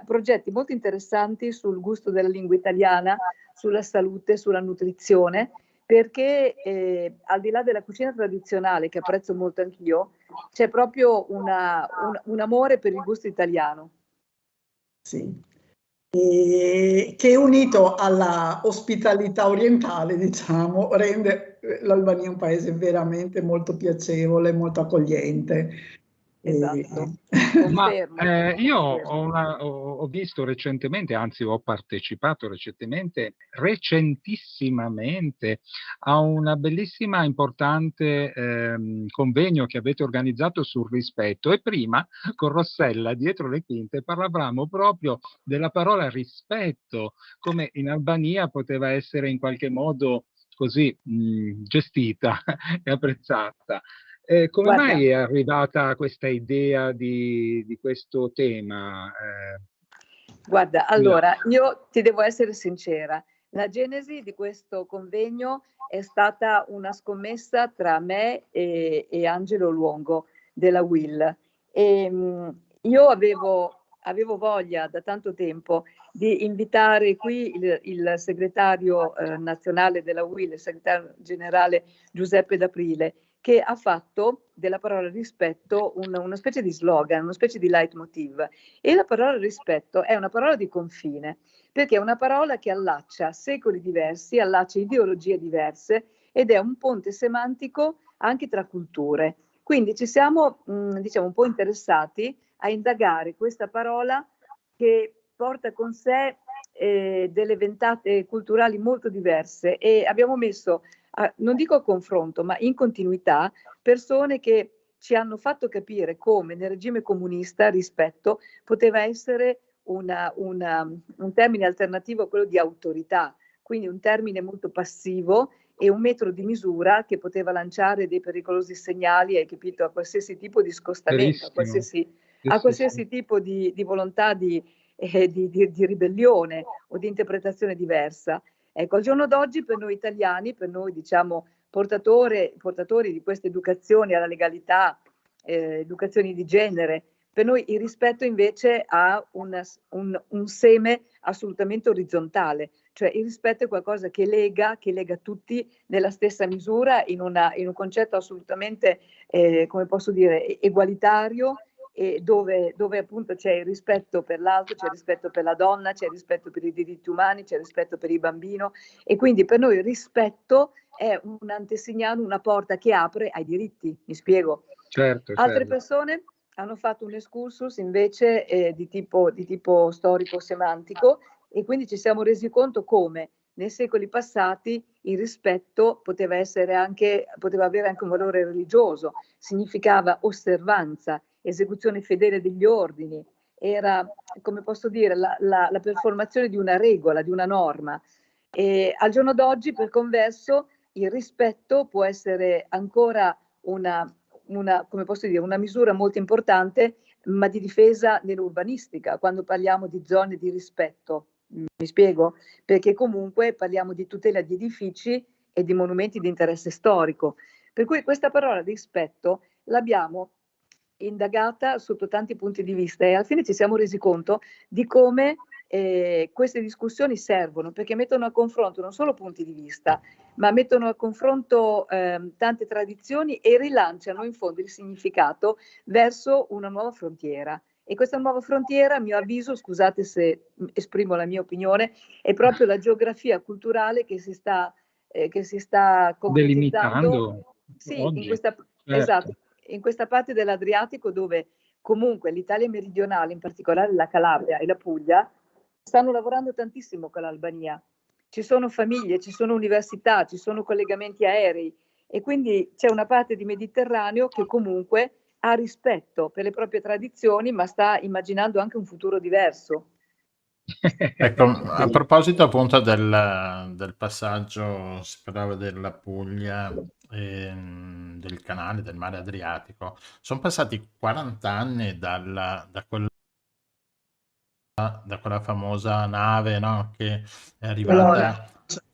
S7: progetti molto interessanti sul gusto della lingua italiana, sulla salute, sulla nutrizione, perché al di là della cucina tradizionale, che apprezzo molto anch'io, c'è proprio un amore per il gusto italiano.
S3: Sì. E che unito alla ospitalità orientale, diciamo, rende l'Albania un paese veramente molto piacevole, molto accogliente.
S7: Esatto.
S4: Ma
S7: Confermo.
S4: io ho visto recentemente, anzi ho partecipato recentissimamente a una bellissima, importante convegno che avete organizzato sul rispetto e prima con Rossella dietro le quinte parlavamo proprio della parola rispetto, come in Albania poteva essere in qualche modo così gestita e apprezzata. Come
S7: Guarda.
S4: mai è arrivata questa idea di questo tema?
S7: Guarda, allora, io ti devo essere sincera. La genesi di questo convegno è stata una scommessa tra me e Angelo Luongo della WIL. Io avevo voglia da tanto tempo di invitare qui il segretario nazionale della WIL, il segretario generale Giuseppe D'Aprile, che ha fatto della parola rispetto una specie di slogan, una specie di leitmotiv. E la parola rispetto è una parola di confine, perché è una parola che allaccia secoli diversi, allaccia ideologie diverse ed è un ponte semantico anche tra culture. Quindi ci siamo, diciamo, un po' interessati a indagare questa parola che porta con sé delle ventate culturali molto diverse e abbiamo messo, non dico a confronto, ma in continuità, persone che ci hanno fatto capire come nel regime comunista rispetto poteva essere un termine alternativo a quello di autorità, quindi un termine molto passivo e un metro di misura che poteva lanciare dei pericolosi segnali, hai capito, a qualsiasi tipo di scostamento, a qualsiasi tipo di volontà di ribellione o di interpretazione diversa. Ecco, al giorno d'oggi per noi italiani, per noi diciamo portatori di questa educazione alla legalità, educazioni di genere, per noi il rispetto invece ha un seme assolutamente orizzontale, cioè il rispetto è qualcosa che lega tutti nella stessa misura, in un concetto assolutamente, come posso dire, egualitario, e dove appunto c'è il rispetto per l'altro, c'è il rispetto per la donna, c'è il rispetto per i diritti umani, c'è il rispetto per il bambino, e quindi per noi il rispetto è un antesignano, una porta che apre ai diritti, mi spiego.
S4: Certo,
S7: Altre
S4: certo.
S7: persone hanno fatto un excursus invece di tipo storico-semantico, e quindi ci siamo resi conto come nei secoli passati il rispetto poteva avere anche un valore religioso, significava osservanza, esecuzione fedele degli ordini, era, come posso dire, la performazione di una regola, di una norma. E al giorno d'oggi, per converso, il rispetto può essere ancora come posso dire, una misura molto importante, ma di difesa nell'urbanistica, quando parliamo di zone di rispetto. Mi spiego? Perché comunque parliamo di tutela di edifici e di monumenti di interesse storico. Per cui questa parola rispetto l'abbiamo indagata sotto tanti punti di vista, e alla fine ci siamo resi conto di come queste discussioni servono, perché mettono a confronto non solo punti di vista, ma mettono a confronto tante tradizioni e rilanciano in fondo il significato verso una nuova frontiera. E questa nuova frontiera, a mio avviso, scusate se esprimo la mia opinione, è proprio la geografia culturale che si sta concretizzando,
S4: Delimitando
S7: sì,
S4: oggi, certo.
S7: esatto, in questa parte dell'Adriatico, dove comunque l'Italia meridionale, in particolare la Calabria e la Puglia, stanno lavorando tantissimo con l'Albania. Ci sono famiglie, ci sono università, ci sono collegamenti aerei, e quindi c'è una parte di Mediterraneo che comunque ha rispetto per le proprie tradizioni, ma sta immaginando anche un futuro diverso.
S2: Ecco, a proposito appunto del passaggio, si parlava della Puglia, del canale, del mare Adriatico. Sono passati 40 anni da quella famosa nave, no, che è
S3: Allora,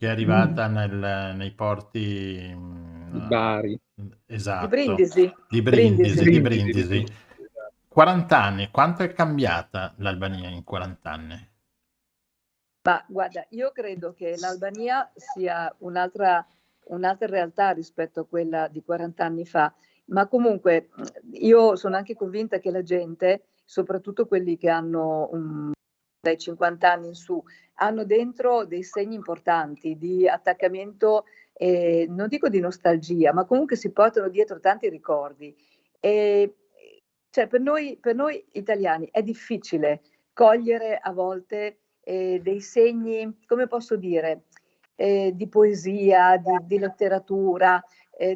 S2: arrivata nei porti,
S4: Bari.
S7: Di
S2: esatto,
S7: Brindisi.
S2: di
S7: Brindisi.
S2: Brindisi. 40 anni, quanto è cambiata l'Albania in 40 anni?
S7: Ma guarda, io credo che l'Albania sia un'altra realtà rispetto a quella di 40 anni fa, ma comunque io sono anche convinta che la gente, soprattutto quelli che hanno dai 50 anni in su, hanno dentro dei segni importanti di attaccamento, non dico di nostalgia, ma comunque si portano dietro tanti ricordi. E, cioè, per noi italiani è difficile cogliere a volte dei segni, come posso dire, di poesia, di letteratura,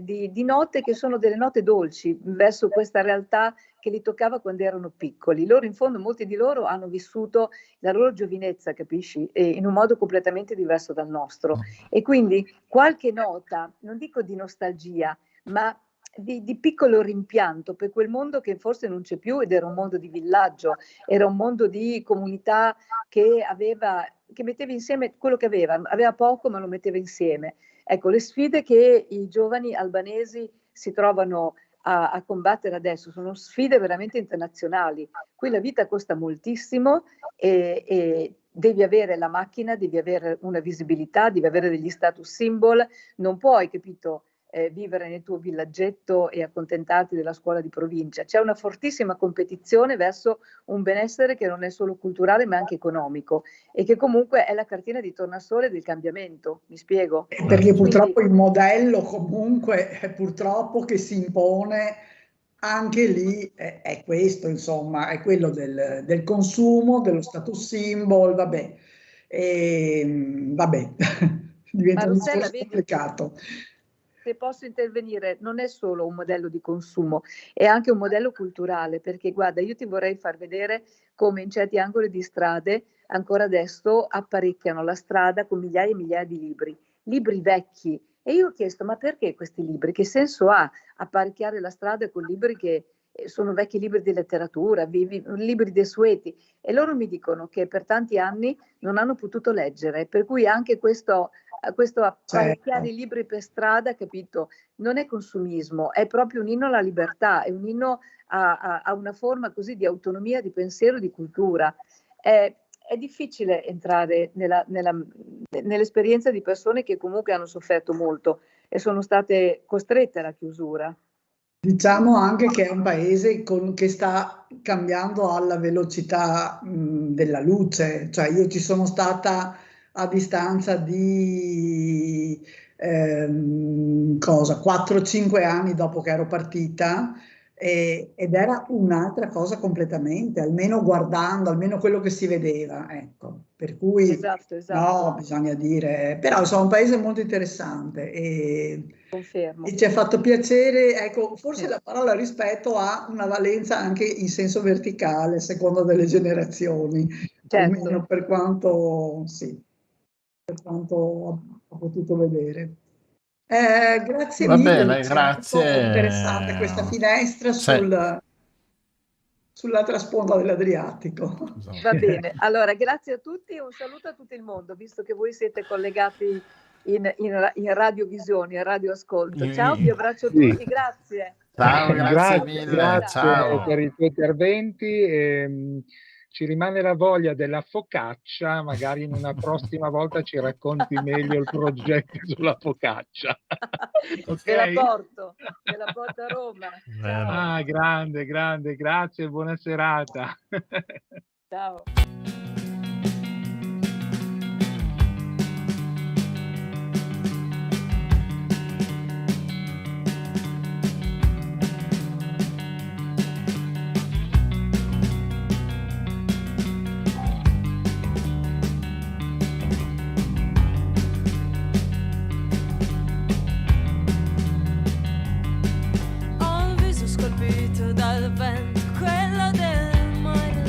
S7: di note che sono delle note dolci verso questa realtà che li toccava quando erano piccoli. Loro, in fondo, molti di loro hanno vissuto la loro giovinezza, capisci? In un modo completamente diverso dal nostro. E quindi qualche nota, non dico di nostalgia, ma di piccolo rimpianto per quel mondo che forse non c'è più, ed era un mondo di villaggio, era un mondo di comunità che metteva insieme quello che aveva poco ma lo metteva insieme. Ecco, le sfide che i giovani albanesi si trovano a combattere adesso sono sfide veramente internazionali. Qui la vita costa moltissimo, e devi avere la macchina, devi avere una visibilità, devi avere degli status symbol, non puoi, capito, vivere nel tuo villaggetto e accontentarti della scuola di provincia. C'è una fortissima competizione verso un benessere che non è solo culturale ma anche economico, e che comunque è la cartina di tornasole del cambiamento, mi spiego?
S3: Perché purtroppo il modello comunque purtroppo che si impone anche lì è questo, insomma, è quello del consumo, dello status symbol, vabbè, vabbè. Diventa un
S7: Rossella,
S3: discorso complicato.
S7: Se posso intervenire, non è solo un modello di consumo, è anche un modello culturale, perché guarda, io ti vorrei far vedere come in certi angoli di strade ancora adesso apparecchiano la strada con migliaia e migliaia di libri vecchi. E io ho chiesto, ma perché questi libri? Che senso ha apparecchiare la strada con libri che sono vecchi libri di letteratura, libri desueti, e loro mi dicono che per tanti anni non hanno potuto leggere, per cui anche questo apparecchiare i libri per strada, capito, non è consumismo, è proprio un inno alla libertà, è un inno a una forma così di autonomia di pensiero, di cultura. È difficile entrare nell'esperienza di persone che comunque hanno sofferto molto e sono state costrette alla chiusura.
S3: Diciamo anche che è un paese che sta cambiando alla velocità della luce, cioè io ci sono stata a distanza di 4-5 anni dopo che ero partita, ed era un'altra cosa completamente, almeno guardando, almeno quello che si vedeva, ecco. Per cui
S7: esatto.
S3: no, bisogna dire, però insomma, un paese molto interessante e
S7: confermo.
S3: E ci ha fatto piacere, ecco, forse la parola rispetto ha una valenza anche in senso verticale, a seconda delle generazioni, almeno per quanto ho potuto vedere. Grazie
S2: Va
S3: mille,
S2: bene,
S3: Lucia,
S2: grazie.
S3: molto interessante questa finestra sull'altra sponda dell'Adriatico.
S7: Va bene, allora grazie a tutti e un saluto a tutto il mondo, visto che voi siete collegati in radiovisione, in radioascolto. Ciao, vi abbraccio a tutti, grazie.
S2: Ciao, grazie mille.
S4: Grazie
S2: Ciao.
S4: per i tuoi interventi. Ci rimane la voglia della focaccia, magari in una prossima volta ci racconti meglio il progetto sulla focaccia.
S7: Okay? Te la porto a Roma. Ciao.
S4: Ah, grande, grazie, buona serata.
S7: Ciao.
S5: Dal vento, quello del mare,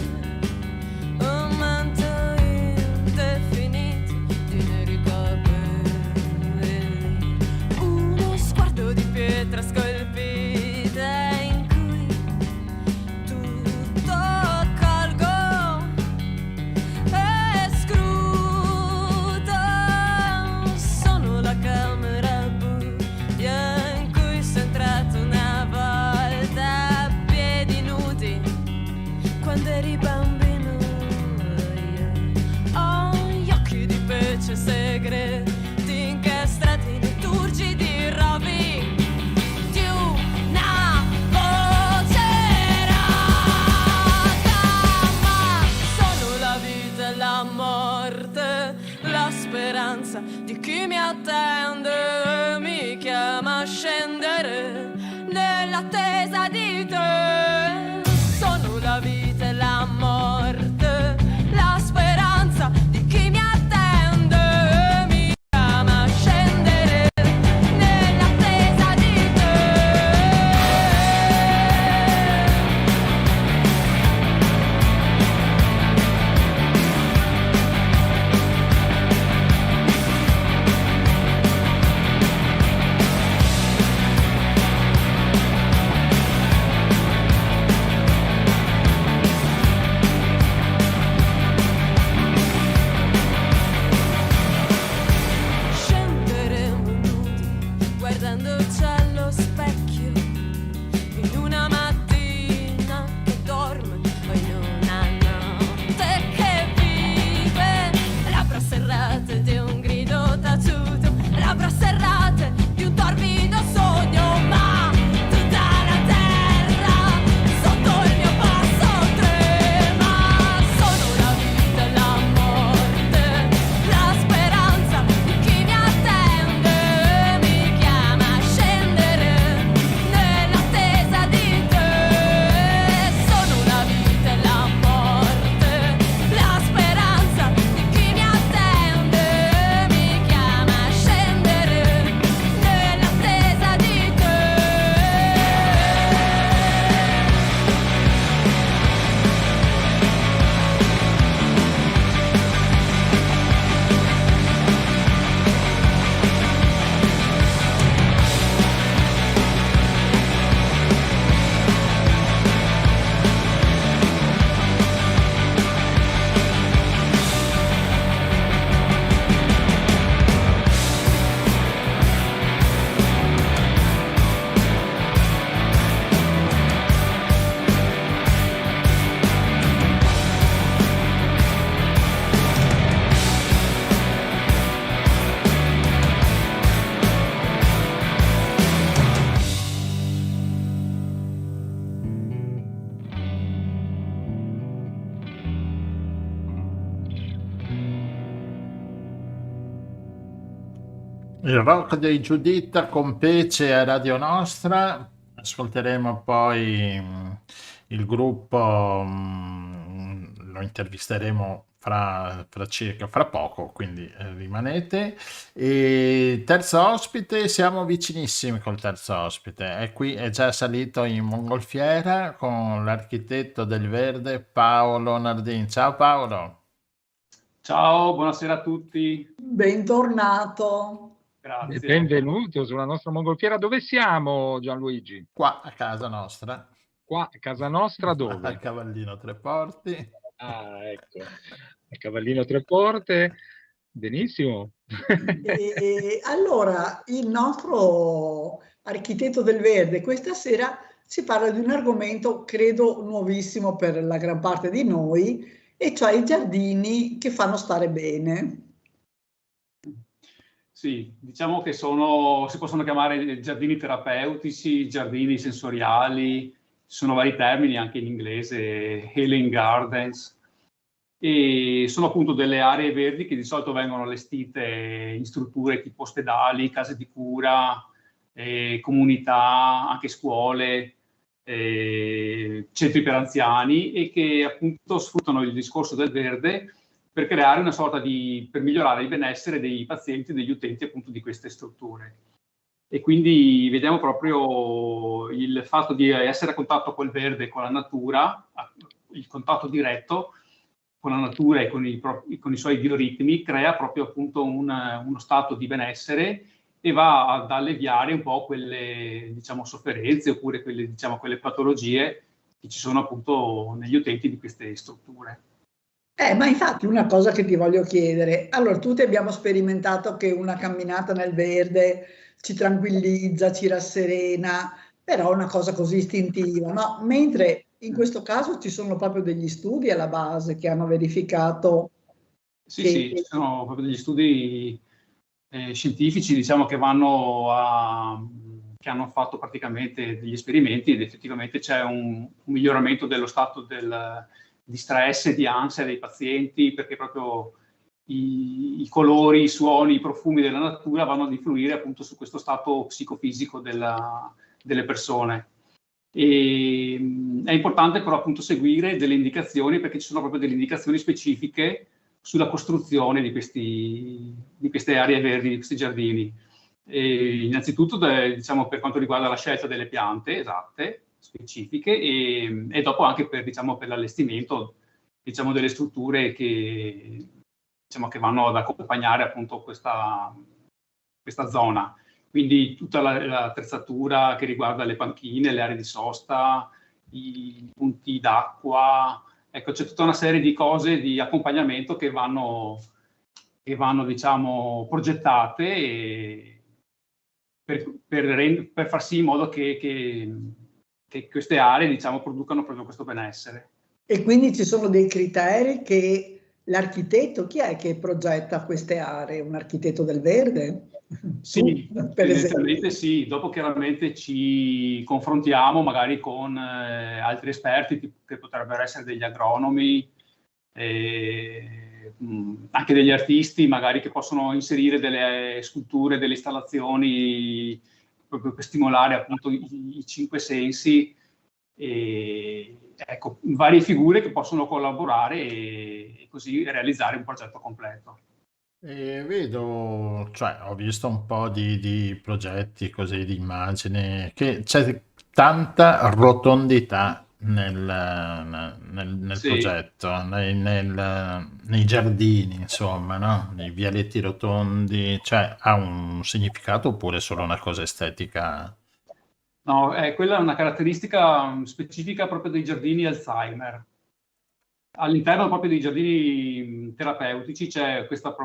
S5: un manto indefinito di neri capelli, uno sguardo di pietra scolpita in cui tutto colgo e scruto. Sono la camera buia in cui sei entrato una volta quando eri bambino. Ho gli occhi di pece segreti incastrati nei turgidi rovi di una voce rota. Ma sono la vita e la morte, la speranza di chi mi attende, mi chiama a scendere nell'attesa di te. Sono la vita e la morte, la speranza di chi mi attende, mi chiama a scendere nell'attesa di te.
S2: il rock dei Giuditta con Pece a Radio Nostra. Ascolteremo poi il gruppo, lo intervisteremo fra poco, quindi rimanete. E terzo ospite, siamo vicinissimi col terzo ospite. È qui, è già salito in mongolfiera con l'architetto del Verde Paolo Nardin. Ciao Paolo.
S8: Ciao, buonasera a tutti.
S3: Bentornato.
S8: Grazie.
S4: Benvenuto sulla nostra mongolfiera. Dove siamo, Gianluigi?
S2: Qua a casa nostra.
S4: Qua a casa nostra dove?
S2: Al Cavallino Tre Porti.
S4: Ecco, al Cavallino Tre Porte. Benissimo.
S3: Allora, il nostro architetto del Verde questa sera ci parla di un argomento, credo, nuovissimo per la gran parte di noi, e cioè i giardini che fanno stare bene.
S8: Sì, diciamo che si possono chiamare giardini terapeutici, giardini sensoriali, ci sono vari termini anche in inglese, healing gardens, e sono appunto delle aree verdi che di solito vengono allestite in strutture tipo ospedali, case di cura, comunità, anche scuole, centri per anziani, e che appunto sfruttano il discorso del verde per creare una sorta per migliorare il benessere dei pazienti e degli utenti appunto di queste strutture. E quindi vediamo proprio il fatto di essere a contatto col verde, con la natura, il contatto diretto con la natura e con i suoi bioritmi, crea proprio appunto uno stato di benessere e va ad alleviare un po' quelle, diciamo, sofferenze oppure quelle patologie che ci sono appunto negli utenti di queste strutture.
S3: Ma infatti una cosa che ti voglio chiedere, allora tutti abbiamo sperimentato che una camminata nel verde ci tranquillizza, ci rasserena, però è una cosa così istintiva, no? Mentre in questo caso ci sono proprio degli studi alla base che hanno verificato.
S8: Sì, sì, ci sono proprio degli studi scientifici, diciamo, che hanno fatto praticamente degli esperimenti ed effettivamente c'è un miglioramento dello stato di stress e di ansia dei pazienti, perché proprio i colori, i suoni, i profumi della natura vanno ad influire appunto su questo stato psicofisico delle persone. E è importante però appunto seguire delle indicazioni, perché ci sono proprio delle indicazioni specifiche sulla costruzione di queste aree verdi, di questi giardini. E innanzitutto diciamo, per quanto riguarda la scelta delle piante esatte, specifiche, e dopo anche per l'allestimento, diciamo, delle strutture che vanno ad accompagnare appunto questa zona. Quindi tutta l'attrezzatura che riguarda le panchine, le aree di sosta, i punti d'acqua, ecco, c'è tutta una serie di cose di accompagnamento che vanno diciamo, progettate per far sì in modo che queste aree, diciamo, producano proprio questo benessere.
S3: E quindi ci sono dei criteri che l'architetto, chi è che progetta queste aree? Un architetto del verde?
S8: Sì, tendenzialmente sì. Dopo chiaramente ci confrontiamo magari con altri esperti, che potrebbero essere degli agronomi, anche degli artisti magari, che possono inserire delle sculture, delle installazioni proprio per stimolare appunto i cinque sensi, ecco, varie figure che possono collaborare e così realizzare un progetto completo.
S2: Vedo, cioè, ho visto un po' di progetti così, di immagini, che c'è tanta rotondità nel
S8: Sì.
S2: progetto, nei giardini, insomma, no? Nei vialetti rotondi, cioè ha un significato oppure solo una cosa estetica?
S8: No, quella è una caratteristica specifica proprio dei giardini Alzheimer. All'interno proprio dei giardini terapeutici c'è questa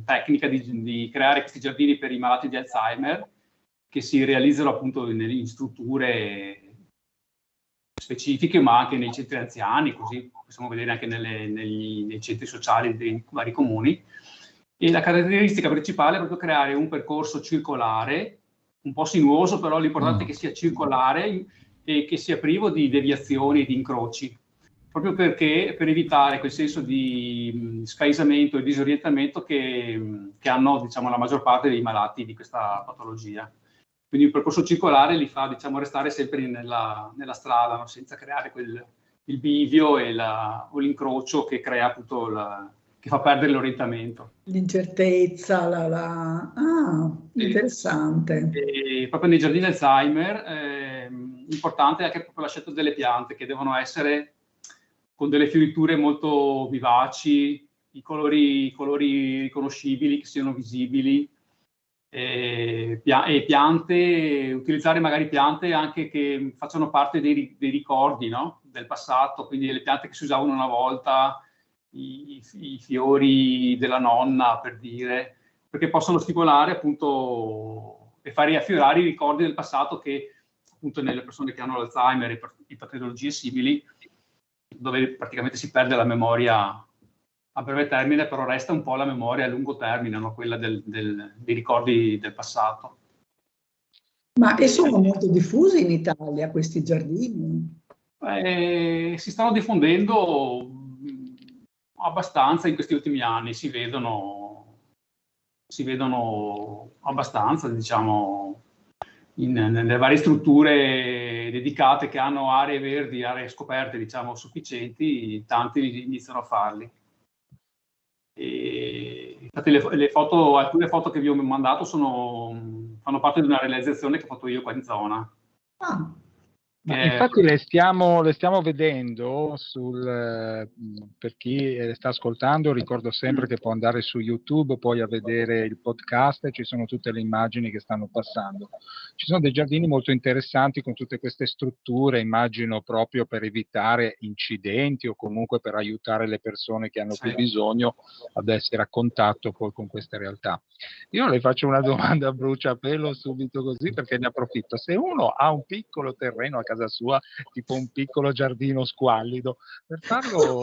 S8: tecnica di creare questi giardini per i malati di Alzheimer, che si realizzano appunto in strutture specifiche, ma anche nei centri anziani, così possiamo vedere anche nei centri sociali dei vari comuni. E la caratteristica principale è proprio creare un percorso circolare, un po' sinuoso, però l'importante è che sia circolare e che sia privo di deviazioni e di incroci. proprio perché per evitare quel senso di spaesamento e disorientamento che hanno, diciamo, la maggior parte dei malati di questa patologia. Quindi il percorso circolare li fa, diciamo, restare sempre nella strada, no? Senza creare il bivio o l'incrocio che crea appunto che fa perdere l'orientamento.
S3: L'incertezza, interessante.
S8: E proprio nei giardini Alzheimer importante è anche proprio la scelta delle piante, che devono essere con delle fioriture molto vivaci, i colori riconoscibili, che siano visibili, e piante, utilizzare magari piante anche che facciano parte dei ricordi, no? Del passato, quindi le piante che si usavano una volta, i fiori della nonna, per dire, perché possono stimolare appunto e far riaffiorare i ricordi del passato che appunto nelle persone che hanno l'Alzheimer e patologie simili, dove praticamente si perde la memoria a breve termine, però resta un po' la memoria a lungo termine, no? Quella dei ricordi del passato.
S3: Ma sono molto diffusi in Italia questi giardini?
S8: Si stanno diffondendo abbastanza in questi ultimi anni, si vedono abbastanza, diciamo, nelle varie strutture dedicate che hanno aree verdi, aree scoperte, diciamo, sufficienti, tanti iniziano a farli. E, infatti alcune foto che vi ho mandato fanno parte di una realizzazione che ho fatto io qua in zona.
S4: Infatti le stiamo vedendo per chi sta ascoltando, ricordo sempre che può andare su YouTube poi a vedere il podcast e ci sono tutte le immagini che stanno passando. Ci sono dei giardini molto interessanti con tutte queste strutture, immagino proprio per evitare incidenti o comunque per aiutare le persone che hanno più bisogno ad essere a contatto poi con queste realtà. Io le faccio una domanda a bruciapelo subito così, perché ne approfitto. Se uno ha un piccolo terreno a casa sua, tipo un piccolo giardino squallido, per farlo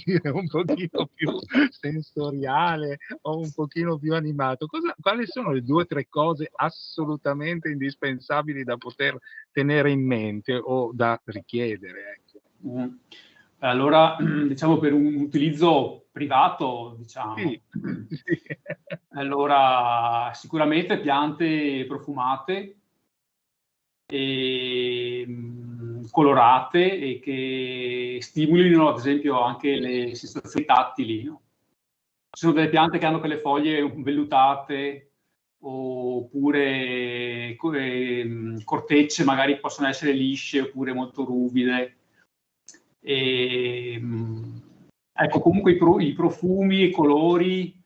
S4: dire, un pochino più sensoriale o un pochino più animato, quali sono le 2 o 3 cose assolutamente indispensabili da poter tenere in mente o da richiedere? Ecco.
S8: Allora, diciamo per un utilizzo privato, diciamo.
S4: Sì.
S8: Allora, sicuramente piante profumate e colorate e che stimolino ad esempio anche le sensazioni tattili, no? Ci sono delle piante che hanno quelle foglie vellutate oppure cortecce magari possono essere lisce oppure molto ruvide. Ecco, comunque i profumi, i colori,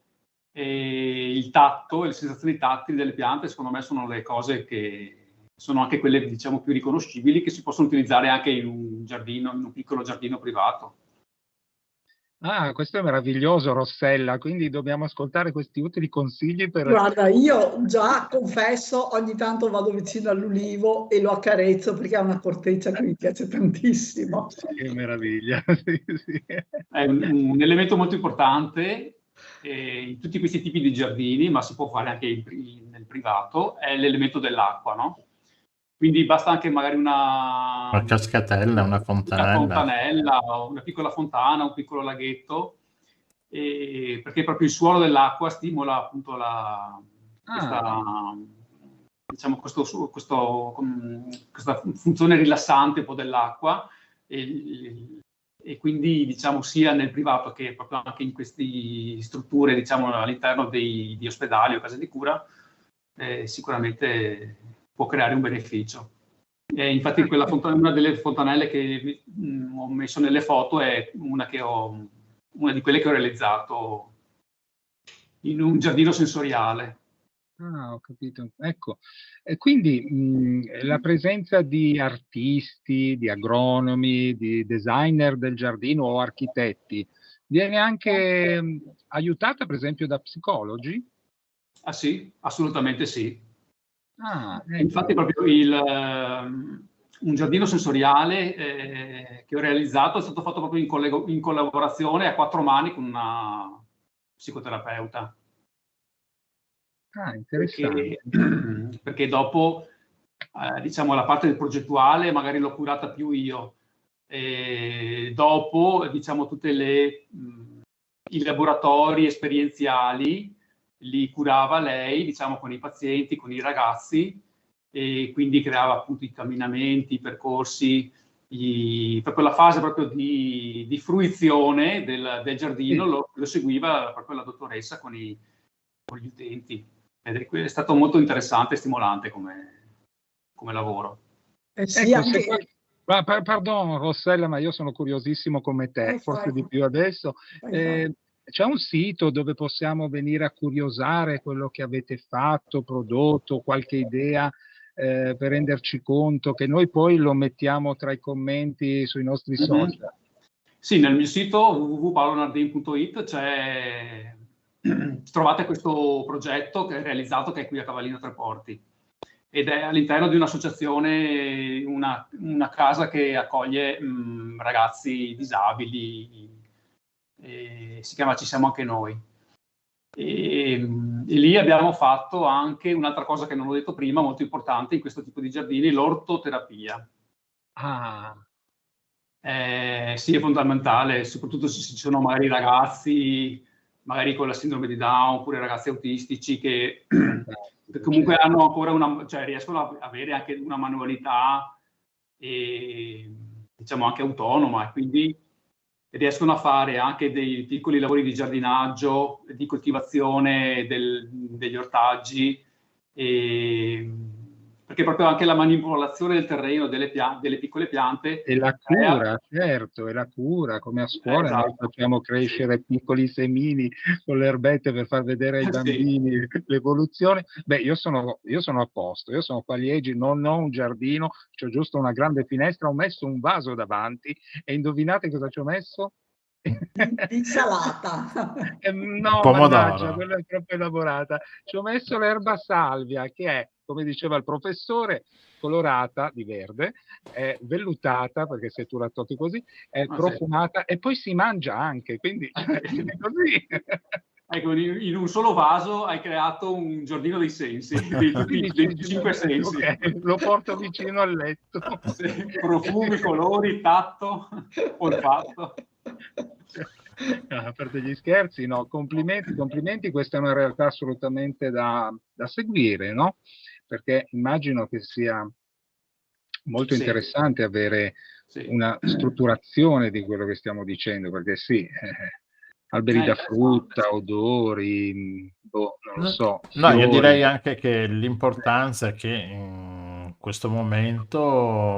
S8: il tatto e le sensazioni tattili delle piante secondo me sono le cose che sono anche quelle, diciamo, più riconoscibili, che si possono utilizzare anche in un giardino, in un piccolo giardino privato.
S4: Ah, questo è meraviglioso, Rossella, quindi dobbiamo ascoltare questi utili consigli per...
S3: Guarda, io già confesso, ogni tanto vado vicino all'ulivo e lo accarezzo perché ha una corteccia che mi piace tantissimo.
S4: Che meraviglia! Sì, sì.
S8: È un elemento molto importante in tutti questi tipi di giardini, ma si può fare anche nel privato, è l'elemento dell'acqua, no? Quindi basta anche magari una
S2: cascatella, una fontanella,
S8: una piccola fontana, un piccolo laghetto, perché proprio il suolo dell'acqua stimola appunto questa funzione rilassante un po' dell'acqua e quindi diciamo sia nel privato che proprio anche in queste strutture, diciamo all'interno di ospedali o case di cura, sicuramente può creare un beneficio. Infatti una delle fontanelle che ho messo nelle foto è una di quelle che ho realizzato in un giardino sensoriale.
S4: Ah, ho capito. Ecco, e quindi la presenza di artisti, di agronomi, di designer del giardino o architetti viene anche aiutata per esempio da psicologi?
S8: Ah sì, assolutamente sì.
S4: Ah, ecco.
S8: Infatti proprio un giardino sensoriale che ho realizzato è stato fatto proprio in collaborazione a 4 mani con una psicoterapeuta.
S4: Ah, interessante.
S8: Perché dopo, diciamo, la parte del progettuale magari l'ho curata più io, E dopo, diciamo, tutti i laboratori esperienziali li curava lei, diciamo, con i pazienti, con i ragazzi, e quindi creava appunto i camminamenti, i percorsi, proprio la fase proprio di fruizione del giardino, lo seguiva proprio la dottoressa con gli utenti. Ed è stato molto interessante e stimolante come lavoro.
S3: Sì,
S4: Ecco,
S3: anche...
S4: pardon Rossella, ma io sono curiosissimo come te, forse di più adesso. C'è un sito dove possiamo venire a curiosare quello che avete fatto, prodotto, qualche idea per renderci conto, che noi poi lo mettiamo tra i commenti sui nostri social?
S8: Sì, nel mio sito www.paolonardin.it trovate questo progetto che è realizzato, che è qui a Cavallino Treporti, ed è all'interno di un'associazione, una casa che accoglie ragazzi disabili, si chiama Ci siamo anche noi. E lì abbiamo fatto anche un'altra cosa che non ho detto prima, molto importante in questo tipo di giardini, l'ortoterapia. Sì, è fondamentale, soprattutto se ci sono magari ragazzi, magari con la sindrome di Down, oppure ragazzi autistici che comunque hanno ancora cioè riescono a avere anche una manualità, diciamo anche autonoma, e quindi riescono a fare anche dei piccoli lavori di giardinaggio, di coltivazione degli ortaggi, perché proprio anche la manipolazione del terreno, delle piccole piante.
S4: E la cura, certo, e la cura, come a scuola noi facciamo crescere piccoli semini con le erbette per far vedere ai bambini l'evoluzione. Beh, io sono a posto, io sono qua a Liegi, non ho un giardino, c'ho giusto una grande finestra, ho messo un vaso davanti e indovinate cosa ci ho messo?
S3: Insalata.
S4: No, mannaggia, quella è troppo elaborata. Ci ho messo l'erba salvia, che è, come diceva il professore, colorata di verde, è vellutata, perché se tu la tocchi così, è profumata e poi si mangia anche, quindi è così.
S8: Ecco, in un solo vaso hai creato un giardino dei sensi, dei 5 sensi.
S4: Okay, lo porto vicino al letto.
S8: Profumi, colori, tatto, olfatto.
S4: A parte gli scherzi, no, complimenti, questa è una realtà assolutamente da seguire, no? Perché immagino che sia molto interessante avere una strutturazione di quello che stiamo dicendo, perché alberi da frutta, odori, non lo so.
S2: No, io direi anche che l'importanza è che in questo momento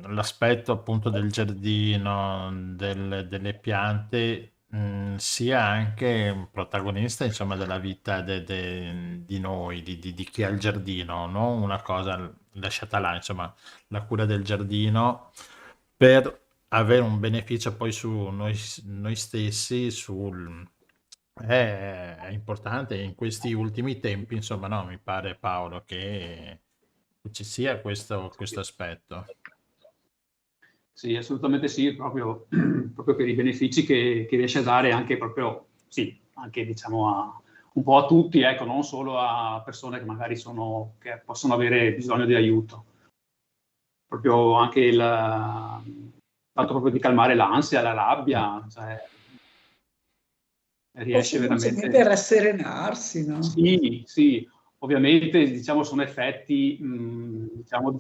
S2: l'aspetto appunto del giardino, delle piante, sia anche protagonista, insomma, della vita di noi, di chi ha il giardino, non una cosa lasciata là, insomma, la cura del giardino per avere un beneficio poi su noi stessi, è importante in questi ultimi tempi, insomma, no, mi pare, Paolo, che ci sia questo aspetto.
S8: Sì, assolutamente sì, proprio per i benefici che riesce a dare anche proprio, anche diciamo un po' a tutti, ecco, non solo a persone che magari che possono avere bisogno di aiuto. Proprio anche il fatto proprio di calmare l'ansia, la rabbia, cioè, riesce veramente
S3: a rasserenarsi, no?
S8: Sì, ovviamente diciamo sono effetti diciamo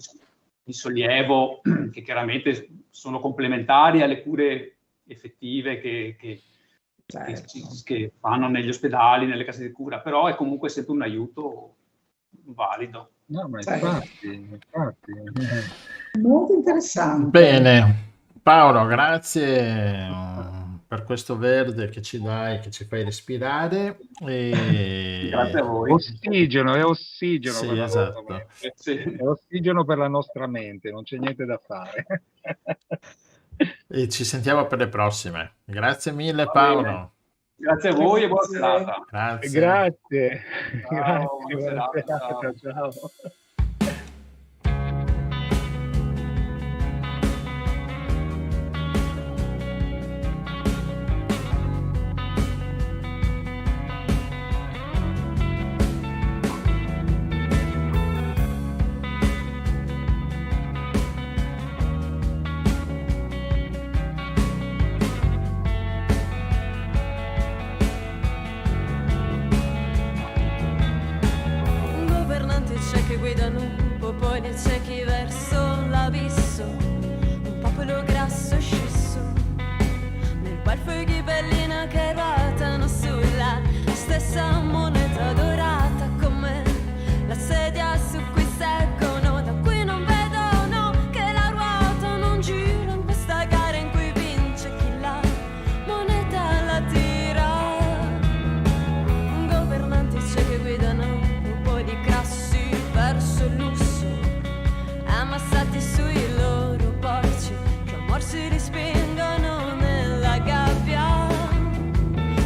S8: di sollievo che chiaramente sono complementari alle cure effettive che fanno negli ospedali, nelle case di cura, però è comunque sempre un aiuto valido.
S4: No, ma infatti.
S3: Molto interessante.
S2: Bene, Paolo, grazie per questo verde che ci dai, che ci fai respirare.
S8: Grazie a voi.
S4: Ossigeno, è ossigeno.
S2: Sì,
S4: per
S2: esatto.
S4: È ossigeno per la nostra mente, non c'è niente da fare.
S2: E ci sentiamo per le prossime. Grazie mille, Paolo.
S8: Grazie a voi e buona serata.
S4: Grazie.
S8: Ciao,
S4: Buona serata. Ciao.
S5: c'è chi guidano popoli e c'è chi verso l'abisso, un popolo grasso e scisso, nel qual fughi bellina che ruotano sulla stessa moneta dorata, come la sedia su cui seggono, da cui non vedono che la ruota non gira in questa gara in cui vince chi la moneta la tira. Governanti c'è che guidano popoli grassi verso il lusso, ammassati sui loro porci che a morsi rispingono nella gabbia.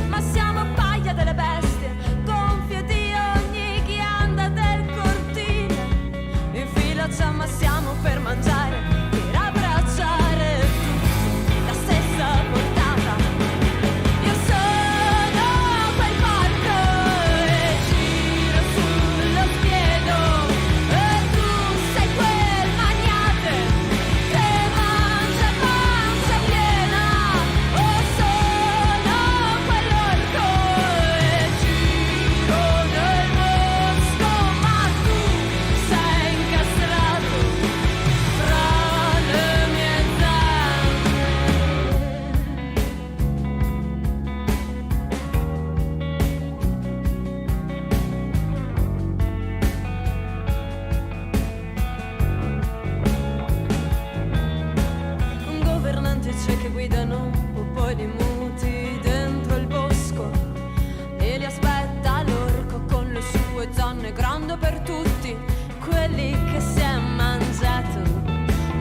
S5: Ma siamo paia delle bestie, gonfie di ogni ghianda del cortile, in fila ci ammassiamo per mangiare, per abbracciare tutti la stessa portata. Io sono quel porco e giro sullo spiedo, e tu sei quel magnate che mangia pancia piena. Oh, sono quell'orco e giro nel bosco, ma tu sei incastrato fra le mie zampe. Un governante c'è che guidano popoli muti dentro il bosco e li aspetta l'orco con le sue zanne grandi per tutti quelli che si è mangiato,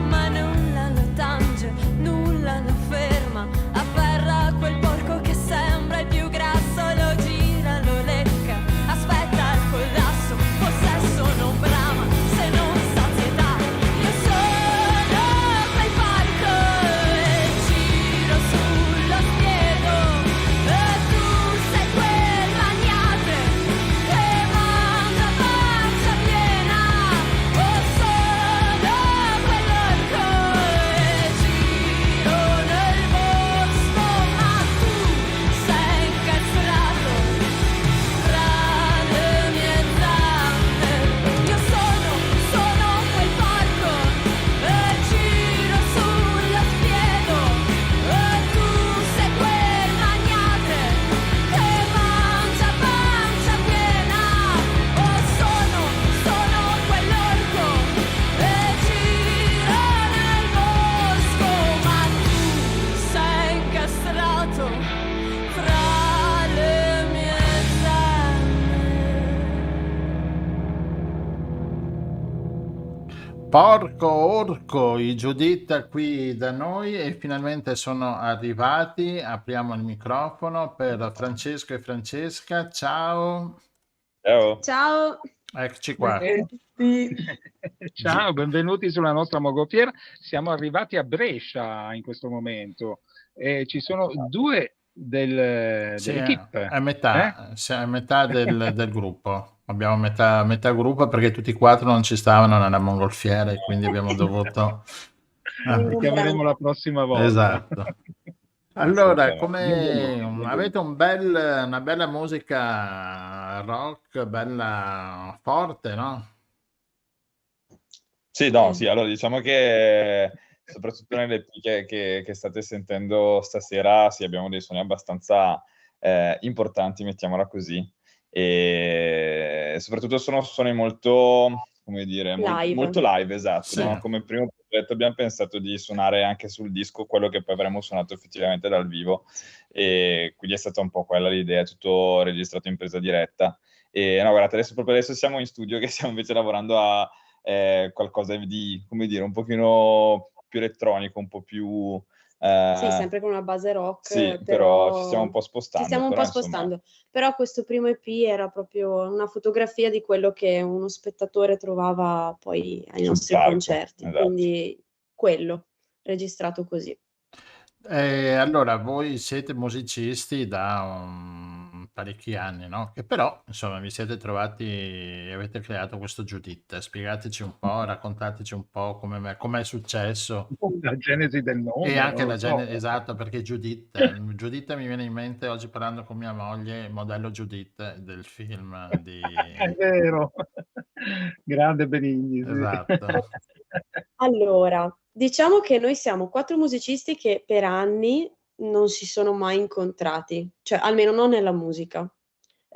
S5: ma nulla lo tange, nulla lo ferma, afferra quel porco che sembra il più grasso, lo gira, lo lecca, aspetta il collasso, possesso non brama se non sazietà. Io sono quel porco e giro sullo spiedo, e tu sei quel magnate che mangia pancia piena. Oh, sono quell'orco e giro nel bosco, ma tu sei incastrato fra le mie zampe. Io sono quel porco e giro sullo spiedo, e tu sei quel magnate che mangia pancia piena. Oh, sono quell'orco e giro nel bosco, ma tu sei incastrato fra le mie zampe.
S2: Porco orco, i Giuditta qui da noi e finalmente sono arrivati. Apriamo il microfono per Francesco e Francesca. Ciao,
S9: Ciao.
S7: Ciao.
S2: eccoci qua.
S3: Tutti.
S4: Ciao, benvenuti sulla nostra mongolfiera. Siamo arrivati a Brescia in questo momento e ci sono due
S2: Sì,
S4: dell'equipe.
S2: è metà, è metà del gruppo. Abbiamo metà gruppo perché tutti e quattro non ci stavano nella mongolfiera e quindi abbiamo dovuto...
S4: Li chiameremo la prossima volta.
S2: Esatto. Allora,
S9: Assolutamente.
S2: come avete una bella musica rock, bella forte, no?
S9: Sì, no, sì, allora diciamo che soprattutto nelle EP che state sentendo stasera, sì, abbiamo dei suoni abbastanza importanti, mettiamola così, e soprattutto sono suoni molto, come dire,
S7: Live.
S9: molto live, esatto,
S2: Sì.
S9: no? Come primo progetto abbiamo pensato di suonare anche sul disco quello che poi avremmo suonato effettivamente dal vivo, e quindi è stata un po' quella l'idea, tutto registrato in presa diretta. E no, guardate, proprio adesso siamo in studio che stiamo invece lavorando a qualcosa di, come dire, un pochino più elettronico, un po' più...
S10: Sì, sempre con una base rock,
S9: Sì,
S10: però
S9: ci stiamo un po' spostando.
S10: Ci stiamo un
S9: però,
S10: po' spostando, però questo primo EP era proprio una fotografia di quello che uno spettatore trovava poi ai
S9: Sul
S10: nostri
S9: palco,
S10: concerti,
S9: esatto.
S10: quindi quello, registrato così.
S2: Allora, voi siete musicisti da parecchi anni, no? Che però, insomma, vi siete trovati e avete creato questo Giuditta. Spiegateci un po', raccontateci un po' com'è successo.
S4: La genesi del nome.
S2: E anche
S4: non
S2: la
S4: lo so.
S2: genesi, esatto, perché Giuditta mi viene in mente oggi parlando con mia moglie, modello Giuditta del film di...
S4: È vero. Grande Benigni, sì.
S2: Esatto.
S10: Allora, diciamo che noi siamo 4 musicisti che per anni non si sono mai incontrati, cioè almeno non nella musica.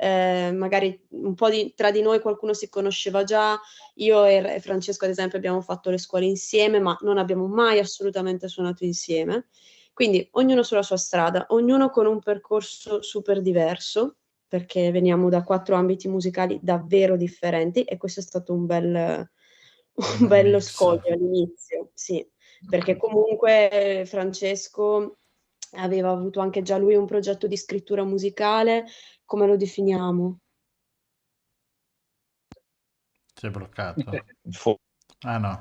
S10: Magari un po' tra di noi qualcuno si conosceva già, io e Francesco ad esempio abbiamo fatto le scuole insieme, ma non abbiamo mai assolutamente suonato insieme. Quindi ognuno sulla sua strada, ognuno con un percorso super diverso, perché veniamo da 4 ambiti musicali davvero differenti e questo è stato un bello
S2: Mix.
S10: scoglio all'inizio, sì, perché comunque Francesco aveva avuto anche già lui un progetto di scrittura musicale, come lo definiamo?
S2: Si è bloccato.
S9: Fo-
S2: Ah no.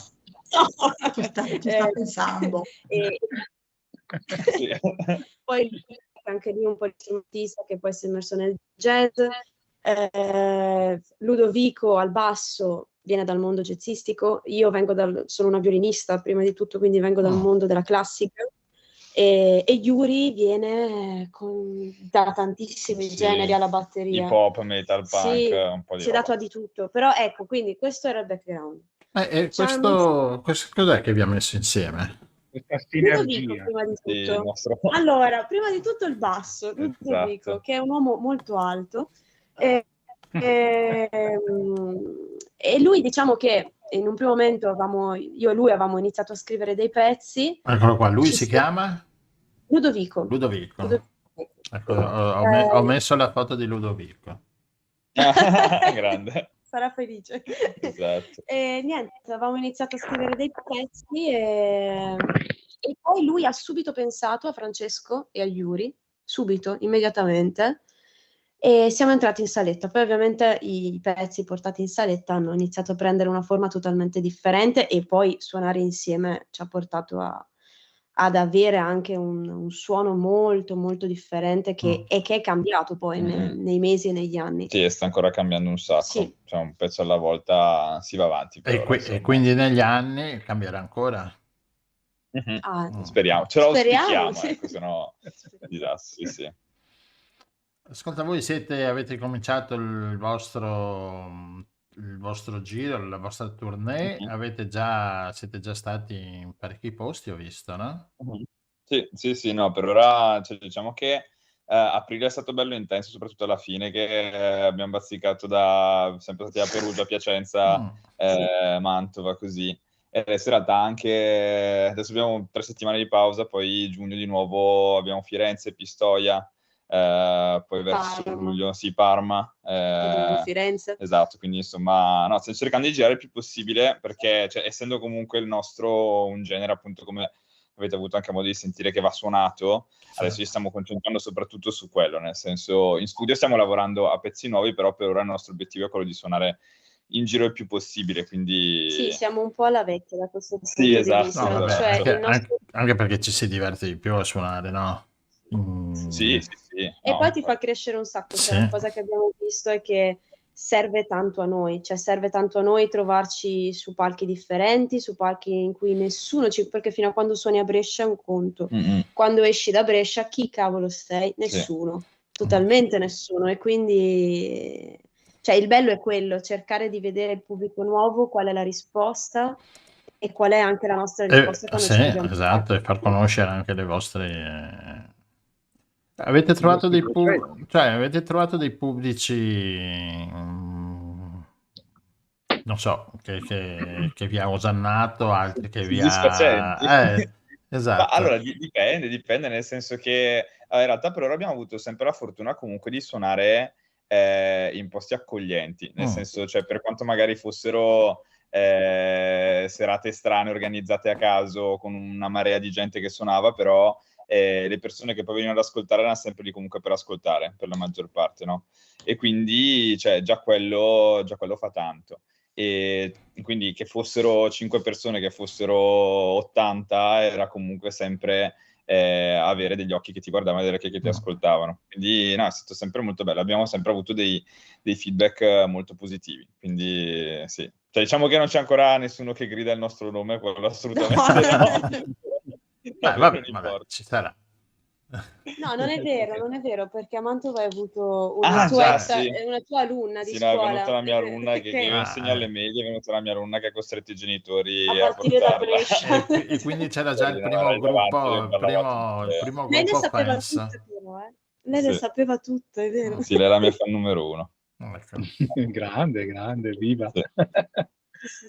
S3: Ci sta pensando.
S9: Sì.
S10: Poi anche lì un po' di strumentista che poi si è immerso nel jazz. Ludovico al basso viene dal mondo jazzistico, io sono una violinista prima di tutto, quindi vengo dal mondo della classica. E Yuri viene da tantissimi generi alla batteria.
S9: Hip hop, metal, punk,
S10: sì,
S9: un po' di
S10: si è dato a di tutto, però ecco, quindi questo era il background.
S2: E questo cos'è che vi ha messo insieme?
S4: Questa
S10: Ludovico,
S4: sinergia.
S10: prima di tutto.
S9: Sì, il nostro-
S10: Allora, prima di tutto il basso, Ludovico,
S9: Esatto.
S10: che è un uomo molto alto. E lui, diciamo che in un primo momento io e lui avevamo iniziato a scrivere dei pezzi.
S2: Eccolo qua, lui si chiama?
S10: Ludovico.
S2: Ludovico. Ecco, ho messo la foto di Ludovico.
S9: Grande.
S10: Sarà felice.
S9: Esatto.
S10: E niente, avevamo iniziato a scrivere dei pezzi e poi lui ha subito pensato a Francesco e a Yuri, subito, immediatamente, e siamo entrati in saletta. Poi ovviamente i pezzi portati in saletta hanno iniziato a prendere una forma totalmente differente e poi suonare insieme ci ha portato ad avere anche un suono molto molto differente che è cambiato poi nei mesi e negli anni.
S9: Sì, sta ancora cambiando un sacco.
S10: Sì.
S9: Cioè, un pezzo alla volta si va avanti.
S2: E quindi negli anni cambierà ancora?
S9: Speriamo, ce lo auspichiamo,
S10: sì.
S9: ecco, se no disastro, sì.
S2: Ascolta, voi avete cominciato il vostro giro, la vostra tournée, siete già stati in parecchi posti, ho visto, no?
S9: Sì, no, per ora diciamo che aprile è stato bello intenso, soprattutto alla fine, che abbiamo bazzicato sempre stati a Perugia, Piacenza, Mantova, così. E adesso in realtà adesso abbiamo 3 settimane di pausa, poi giugno di nuovo abbiamo Firenze, Pistoia, poi verso
S10: Parma.
S9: luglio Parma,
S10: Firenze.
S9: esatto, quindi insomma no, stiamo cercando di girare il più possibile perché essendo comunque il nostro un genere, appunto, come avete avuto anche modo di sentire, che va suonato, adesso ci stiamo concentrando soprattutto su quello, nel senso in studio stiamo lavorando a pezzi nuovi, però per ora il nostro obiettivo è quello di suonare in giro il più possibile, quindi
S10: Sì, siamo un po' alla vecchia da questo punto
S9: sì,
S10: di
S9: esatto,
S10: vista.
S2: No, vabbè,
S10: Cioè,
S2: anche perché ci si diverte di più a suonare, no?
S9: Sì.
S10: E poi ti fa crescere un sacco. Cioè, la cosa che abbiamo visto è che serve tanto a noi, cioè serve tanto a noi trovarci su palchi differenti, su palchi in cui nessuno perché fino a quando suoni a Brescia è un conto. Quando esci da Brescia, chi cavolo sei? Nessuno, totalmente nessuno. E quindi cioè il bello è quello, cercare di vedere il pubblico nuovo, qual è la risposta e qual è anche la nostra risposta quando ci dobbiamo
S2: esatto, e far conoscere anche le vostre... Avete trovato dei pubblici, non so, che vi ha osannato, altri che vi ha... Esatto.
S9: Ma allora dipende, nel senso che in realtà per ora abbiamo avuto sempre la fortuna comunque di suonare in posti accoglienti, nel senso, cioè, per quanto magari fossero serate strane organizzate a caso con una marea di gente che suonava, però le persone che poi venivano ad ascoltare erano sempre lì comunque per ascoltare, per la maggior parte, no? E quindi cioè, già quello fa tanto. E quindi che fossero 5 persone, che fossero 80, era comunque sempre avere degli occhi che ti guardavano e delle che ti ascoltavano. Quindi no, è stato sempre molto bello. Abbiamo sempre avuto dei feedback molto positivi. Quindi sì. Cioè, diciamo che non c'è ancora nessuno che grida il nostro nome, quello assolutamente no.
S2: Vabbè, ci sarà.
S10: No, non è vero, perché a Mantova hai avuto
S9: Ah, già, sì.
S10: una tua alunna di
S9: Sì, no, è
S10: scuola.
S9: venuta la mia alunna che io
S2: Ah,
S9: insegno alle medie, è venuta la mia alunna che ha costretto i genitori
S10: A
S9: a
S10: partire da
S9: portarla.
S10: Brescia.
S2: e quindi c'era già il
S9: Quindi, no,
S2: primo
S9: era davanti,
S2: gruppo,
S9: le
S2: il
S9: parlava
S2: primo
S9: tutte.
S10: Lei le
S2: gruppo
S10: sapeva
S2: fans.
S10: tutte però, Lei le
S9: Sì.
S10: sapeva tutte, è vero.
S9: Sì, lei è la mia fan numero 1.
S2: Ecco.
S4: Grande, viva.
S9: Sì.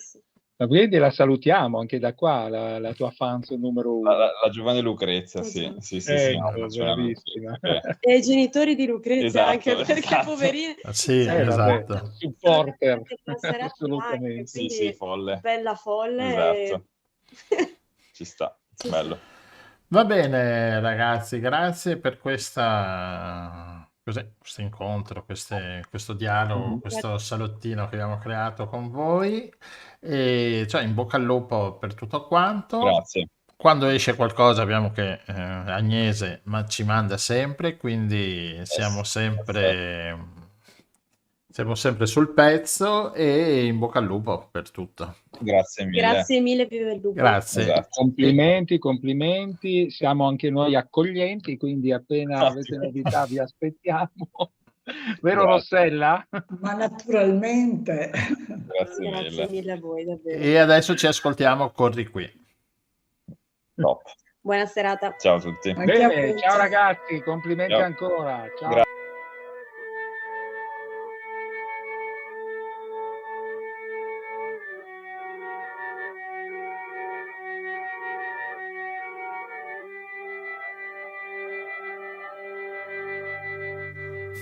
S10: Sì.
S4: Ma quindi la salutiamo anche da qua, la tua fans numero 1.
S9: La giovane Lucrezia, sì. Sì,
S4: bravissima.
S10: E i genitori di Lucrezia,
S9: Esatto,
S10: anche perché
S9: esatto.
S10: poverini.
S2: Sì, esatto.
S4: Supporter.
S10: Assolutamente.
S9: Sì, folle.
S10: Bella folle.
S9: Esatto. Ci sta, bello.
S2: Va bene ragazzi, grazie per questo incontro, questo dialogo, questo salottino che abbiamo creato con voi. E cioè, in bocca al lupo per tutto quanto.
S9: Grazie.
S2: Quando esce qualcosa abbiamo che Agnese ci manda sempre, quindi siamo sempre sul pezzo, e in bocca al lupo per tutto.
S9: Grazie mille.
S10: Grazie mille, viva il lupo.
S2: Grazie.
S9: Esatto.
S4: Complimenti, siamo anche noi accoglienti, quindi appena avete novità vi aspettiamo. Vero Rossella?
S3: Ma naturalmente.
S9: Grazie
S10: mille a voi, davvero.
S2: E adesso ci ascoltiamo Corri qui.
S9: Top.
S10: Buona serata.
S9: Ciao a tutti.
S4: Bene, ciao ragazzi, complimenti
S9: Ciao.
S4: ancora. Ciao.
S9: Grazie.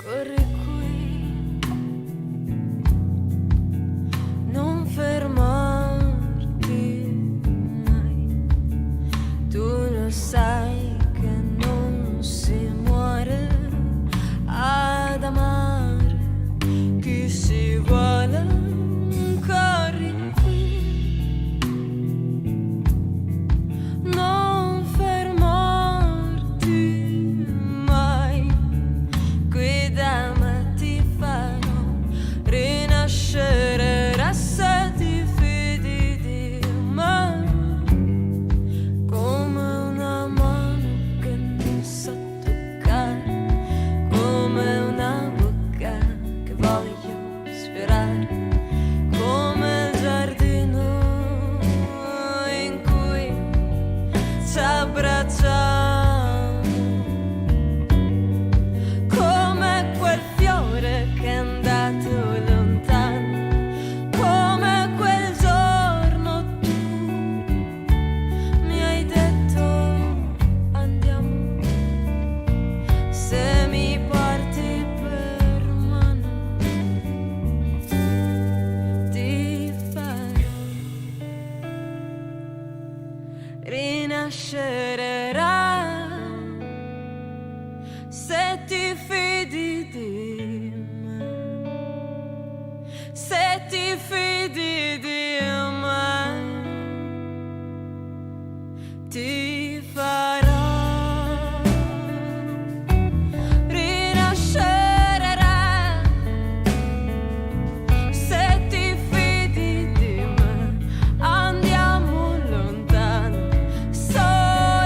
S5: Corri qui, non fermarti mai. Tu lo sai che non si muore ad amare chi si vuole. Corri qui, non fermarti mai. Qui da me ti farò rinascere, se ti fidi di me, come una mano che non sa toccare, come una bocca che voglio sfiorare, come il giardino in cui ci abbracciamo, come quel fiore che è andato lontano, come quel giorno tu mi hai detto andiamo, se mi porti per mano ti farò rinascere, se ti fidi di me, se ti fidi di me, ti farò rinascere, se ti fidi di me, andiamo lontano, soli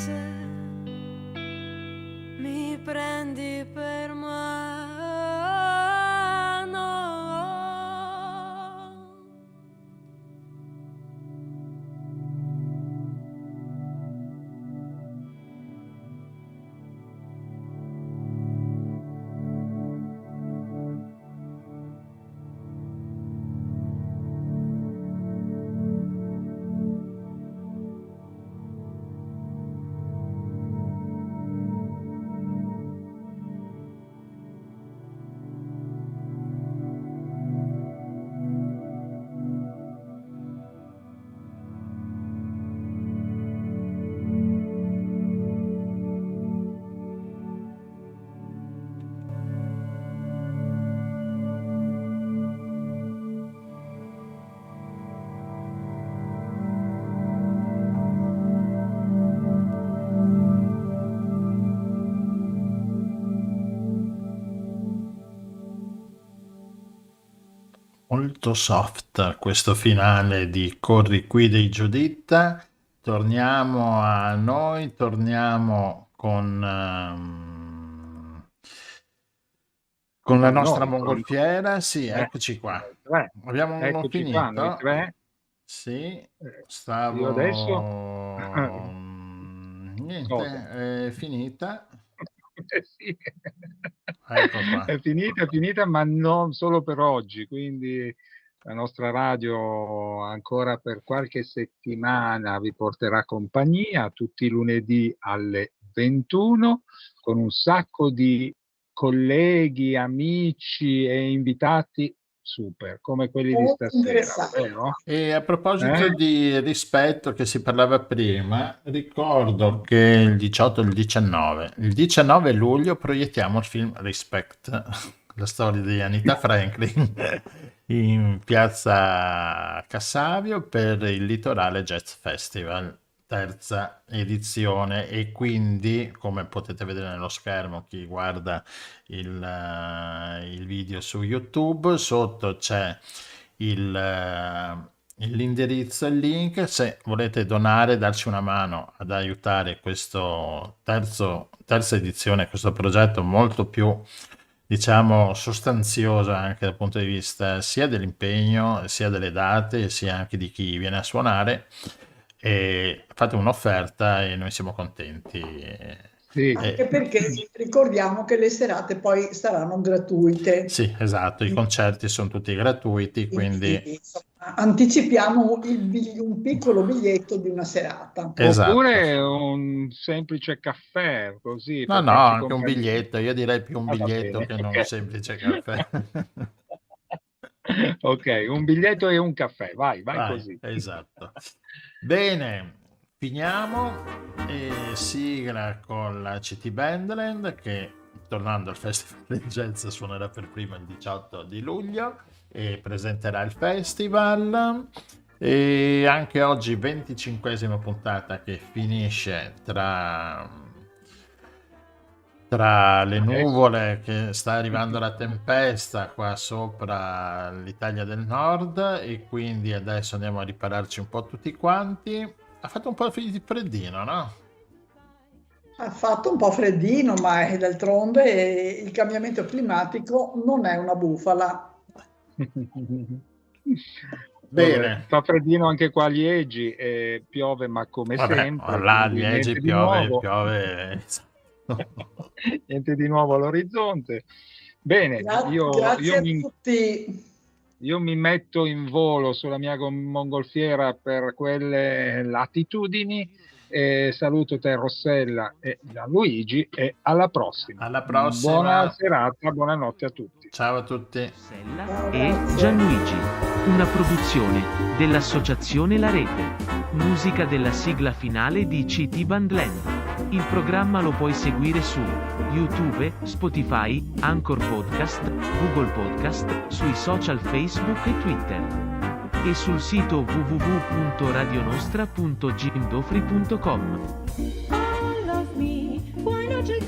S5: se mi prendi per mano.
S2: Molto soft questo finale di Corri qui dei Giuditta. Torniamo a noi, torniamo con la nostra mongolfiera. Sì, eccoci qua. Abbiamo uno
S4: Eccoci qua, noi
S2: finito.
S4: tre.
S2: Sì,
S4: Io adesso
S2: niente,
S4: Cosa?
S2: è finita.
S4: Sì.
S2: Ecco qua.
S4: È finita, ma non solo per oggi, quindi la nostra radio ancora per qualche settimana vi porterà compagnia tutti i lunedì alle 21 con un sacco di colleghi, amici e invitati super, come quelli di stasera, vero?
S2: E a proposito di rispetto che si parlava prima, ricordo che il 18 e il 19 luglio proiettiamo il film Respect, la storia di Anita Franklin in piazza Cassavio per il Litorale Jazz Festival, terza edizione, e quindi, come potete vedere nello schermo, chi guarda il video su YouTube, sotto c'è l'indirizzo e il link se volete donare, darci una mano ad aiutare questo terza edizione, questo progetto molto più, diciamo, sostanzioso anche dal punto di vista sia dell'impegno, sia delle date, sia anche di chi viene a suonare. E fate un'offerta e noi siamo contenti.
S3: Anche perché ricordiamo che le serate poi saranno gratuite.
S2: Sì, esatto, i concerti sono tutti gratuiti, quindi
S3: anticipiamo un piccolo biglietto di una serata.
S2: Esatto.
S4: Oppure un semplice caffè, così.
S2: No, anche un biglietto, io direi più un biglietto che non un semplice caffè.
S4: Ok, un biglietto e un caffè, vai così.
S2: Esatto. Bene, finiamo e sigla con la CT Bandland che, tornando al Festival del Jazz, suonerà per prima il 18 di luglio e presenterà il festival. E anche oggi 25esima puntata che finisce tra le nuvole, che sta arrivando la tempesta qua sopra l'Italia del Nord, e quindi adesso andiamo a ripararci un po' tutti quanti. Ha fatto un po' di freddino, no?
S3: Ha fatto un po' freddino, ma d'altronde il cambiamento climatico non è una bufala.
S2: Bene.
S4: Fa freddino anche qua a Liegi, piove, ma come sempre.
S2: Là a Liegi piove.
S4: Niente di nuovo all'orizzonte. Bene,
S3: grazie a tutti.
S4: Io mi metto in volo sulla mia mongolfiera per quelle latitudini. Saluto te, Rossella e Gianluigi, e alla prossima. Buona serata, buonanotte a tutti.
S2: Ciao a tutti.
S11: Rossella e Gianluigi, una produzione dell'associazione La Rete. Musica della sigla finale di CT Bandland. Il programma lo puoi seguire su YouTube, Spotify, Anchor Podcast, Google Podcast, sui social Facebook e Twitter. E sul sito www.radionostra.jimdofri.com.
S5: Love me, why not you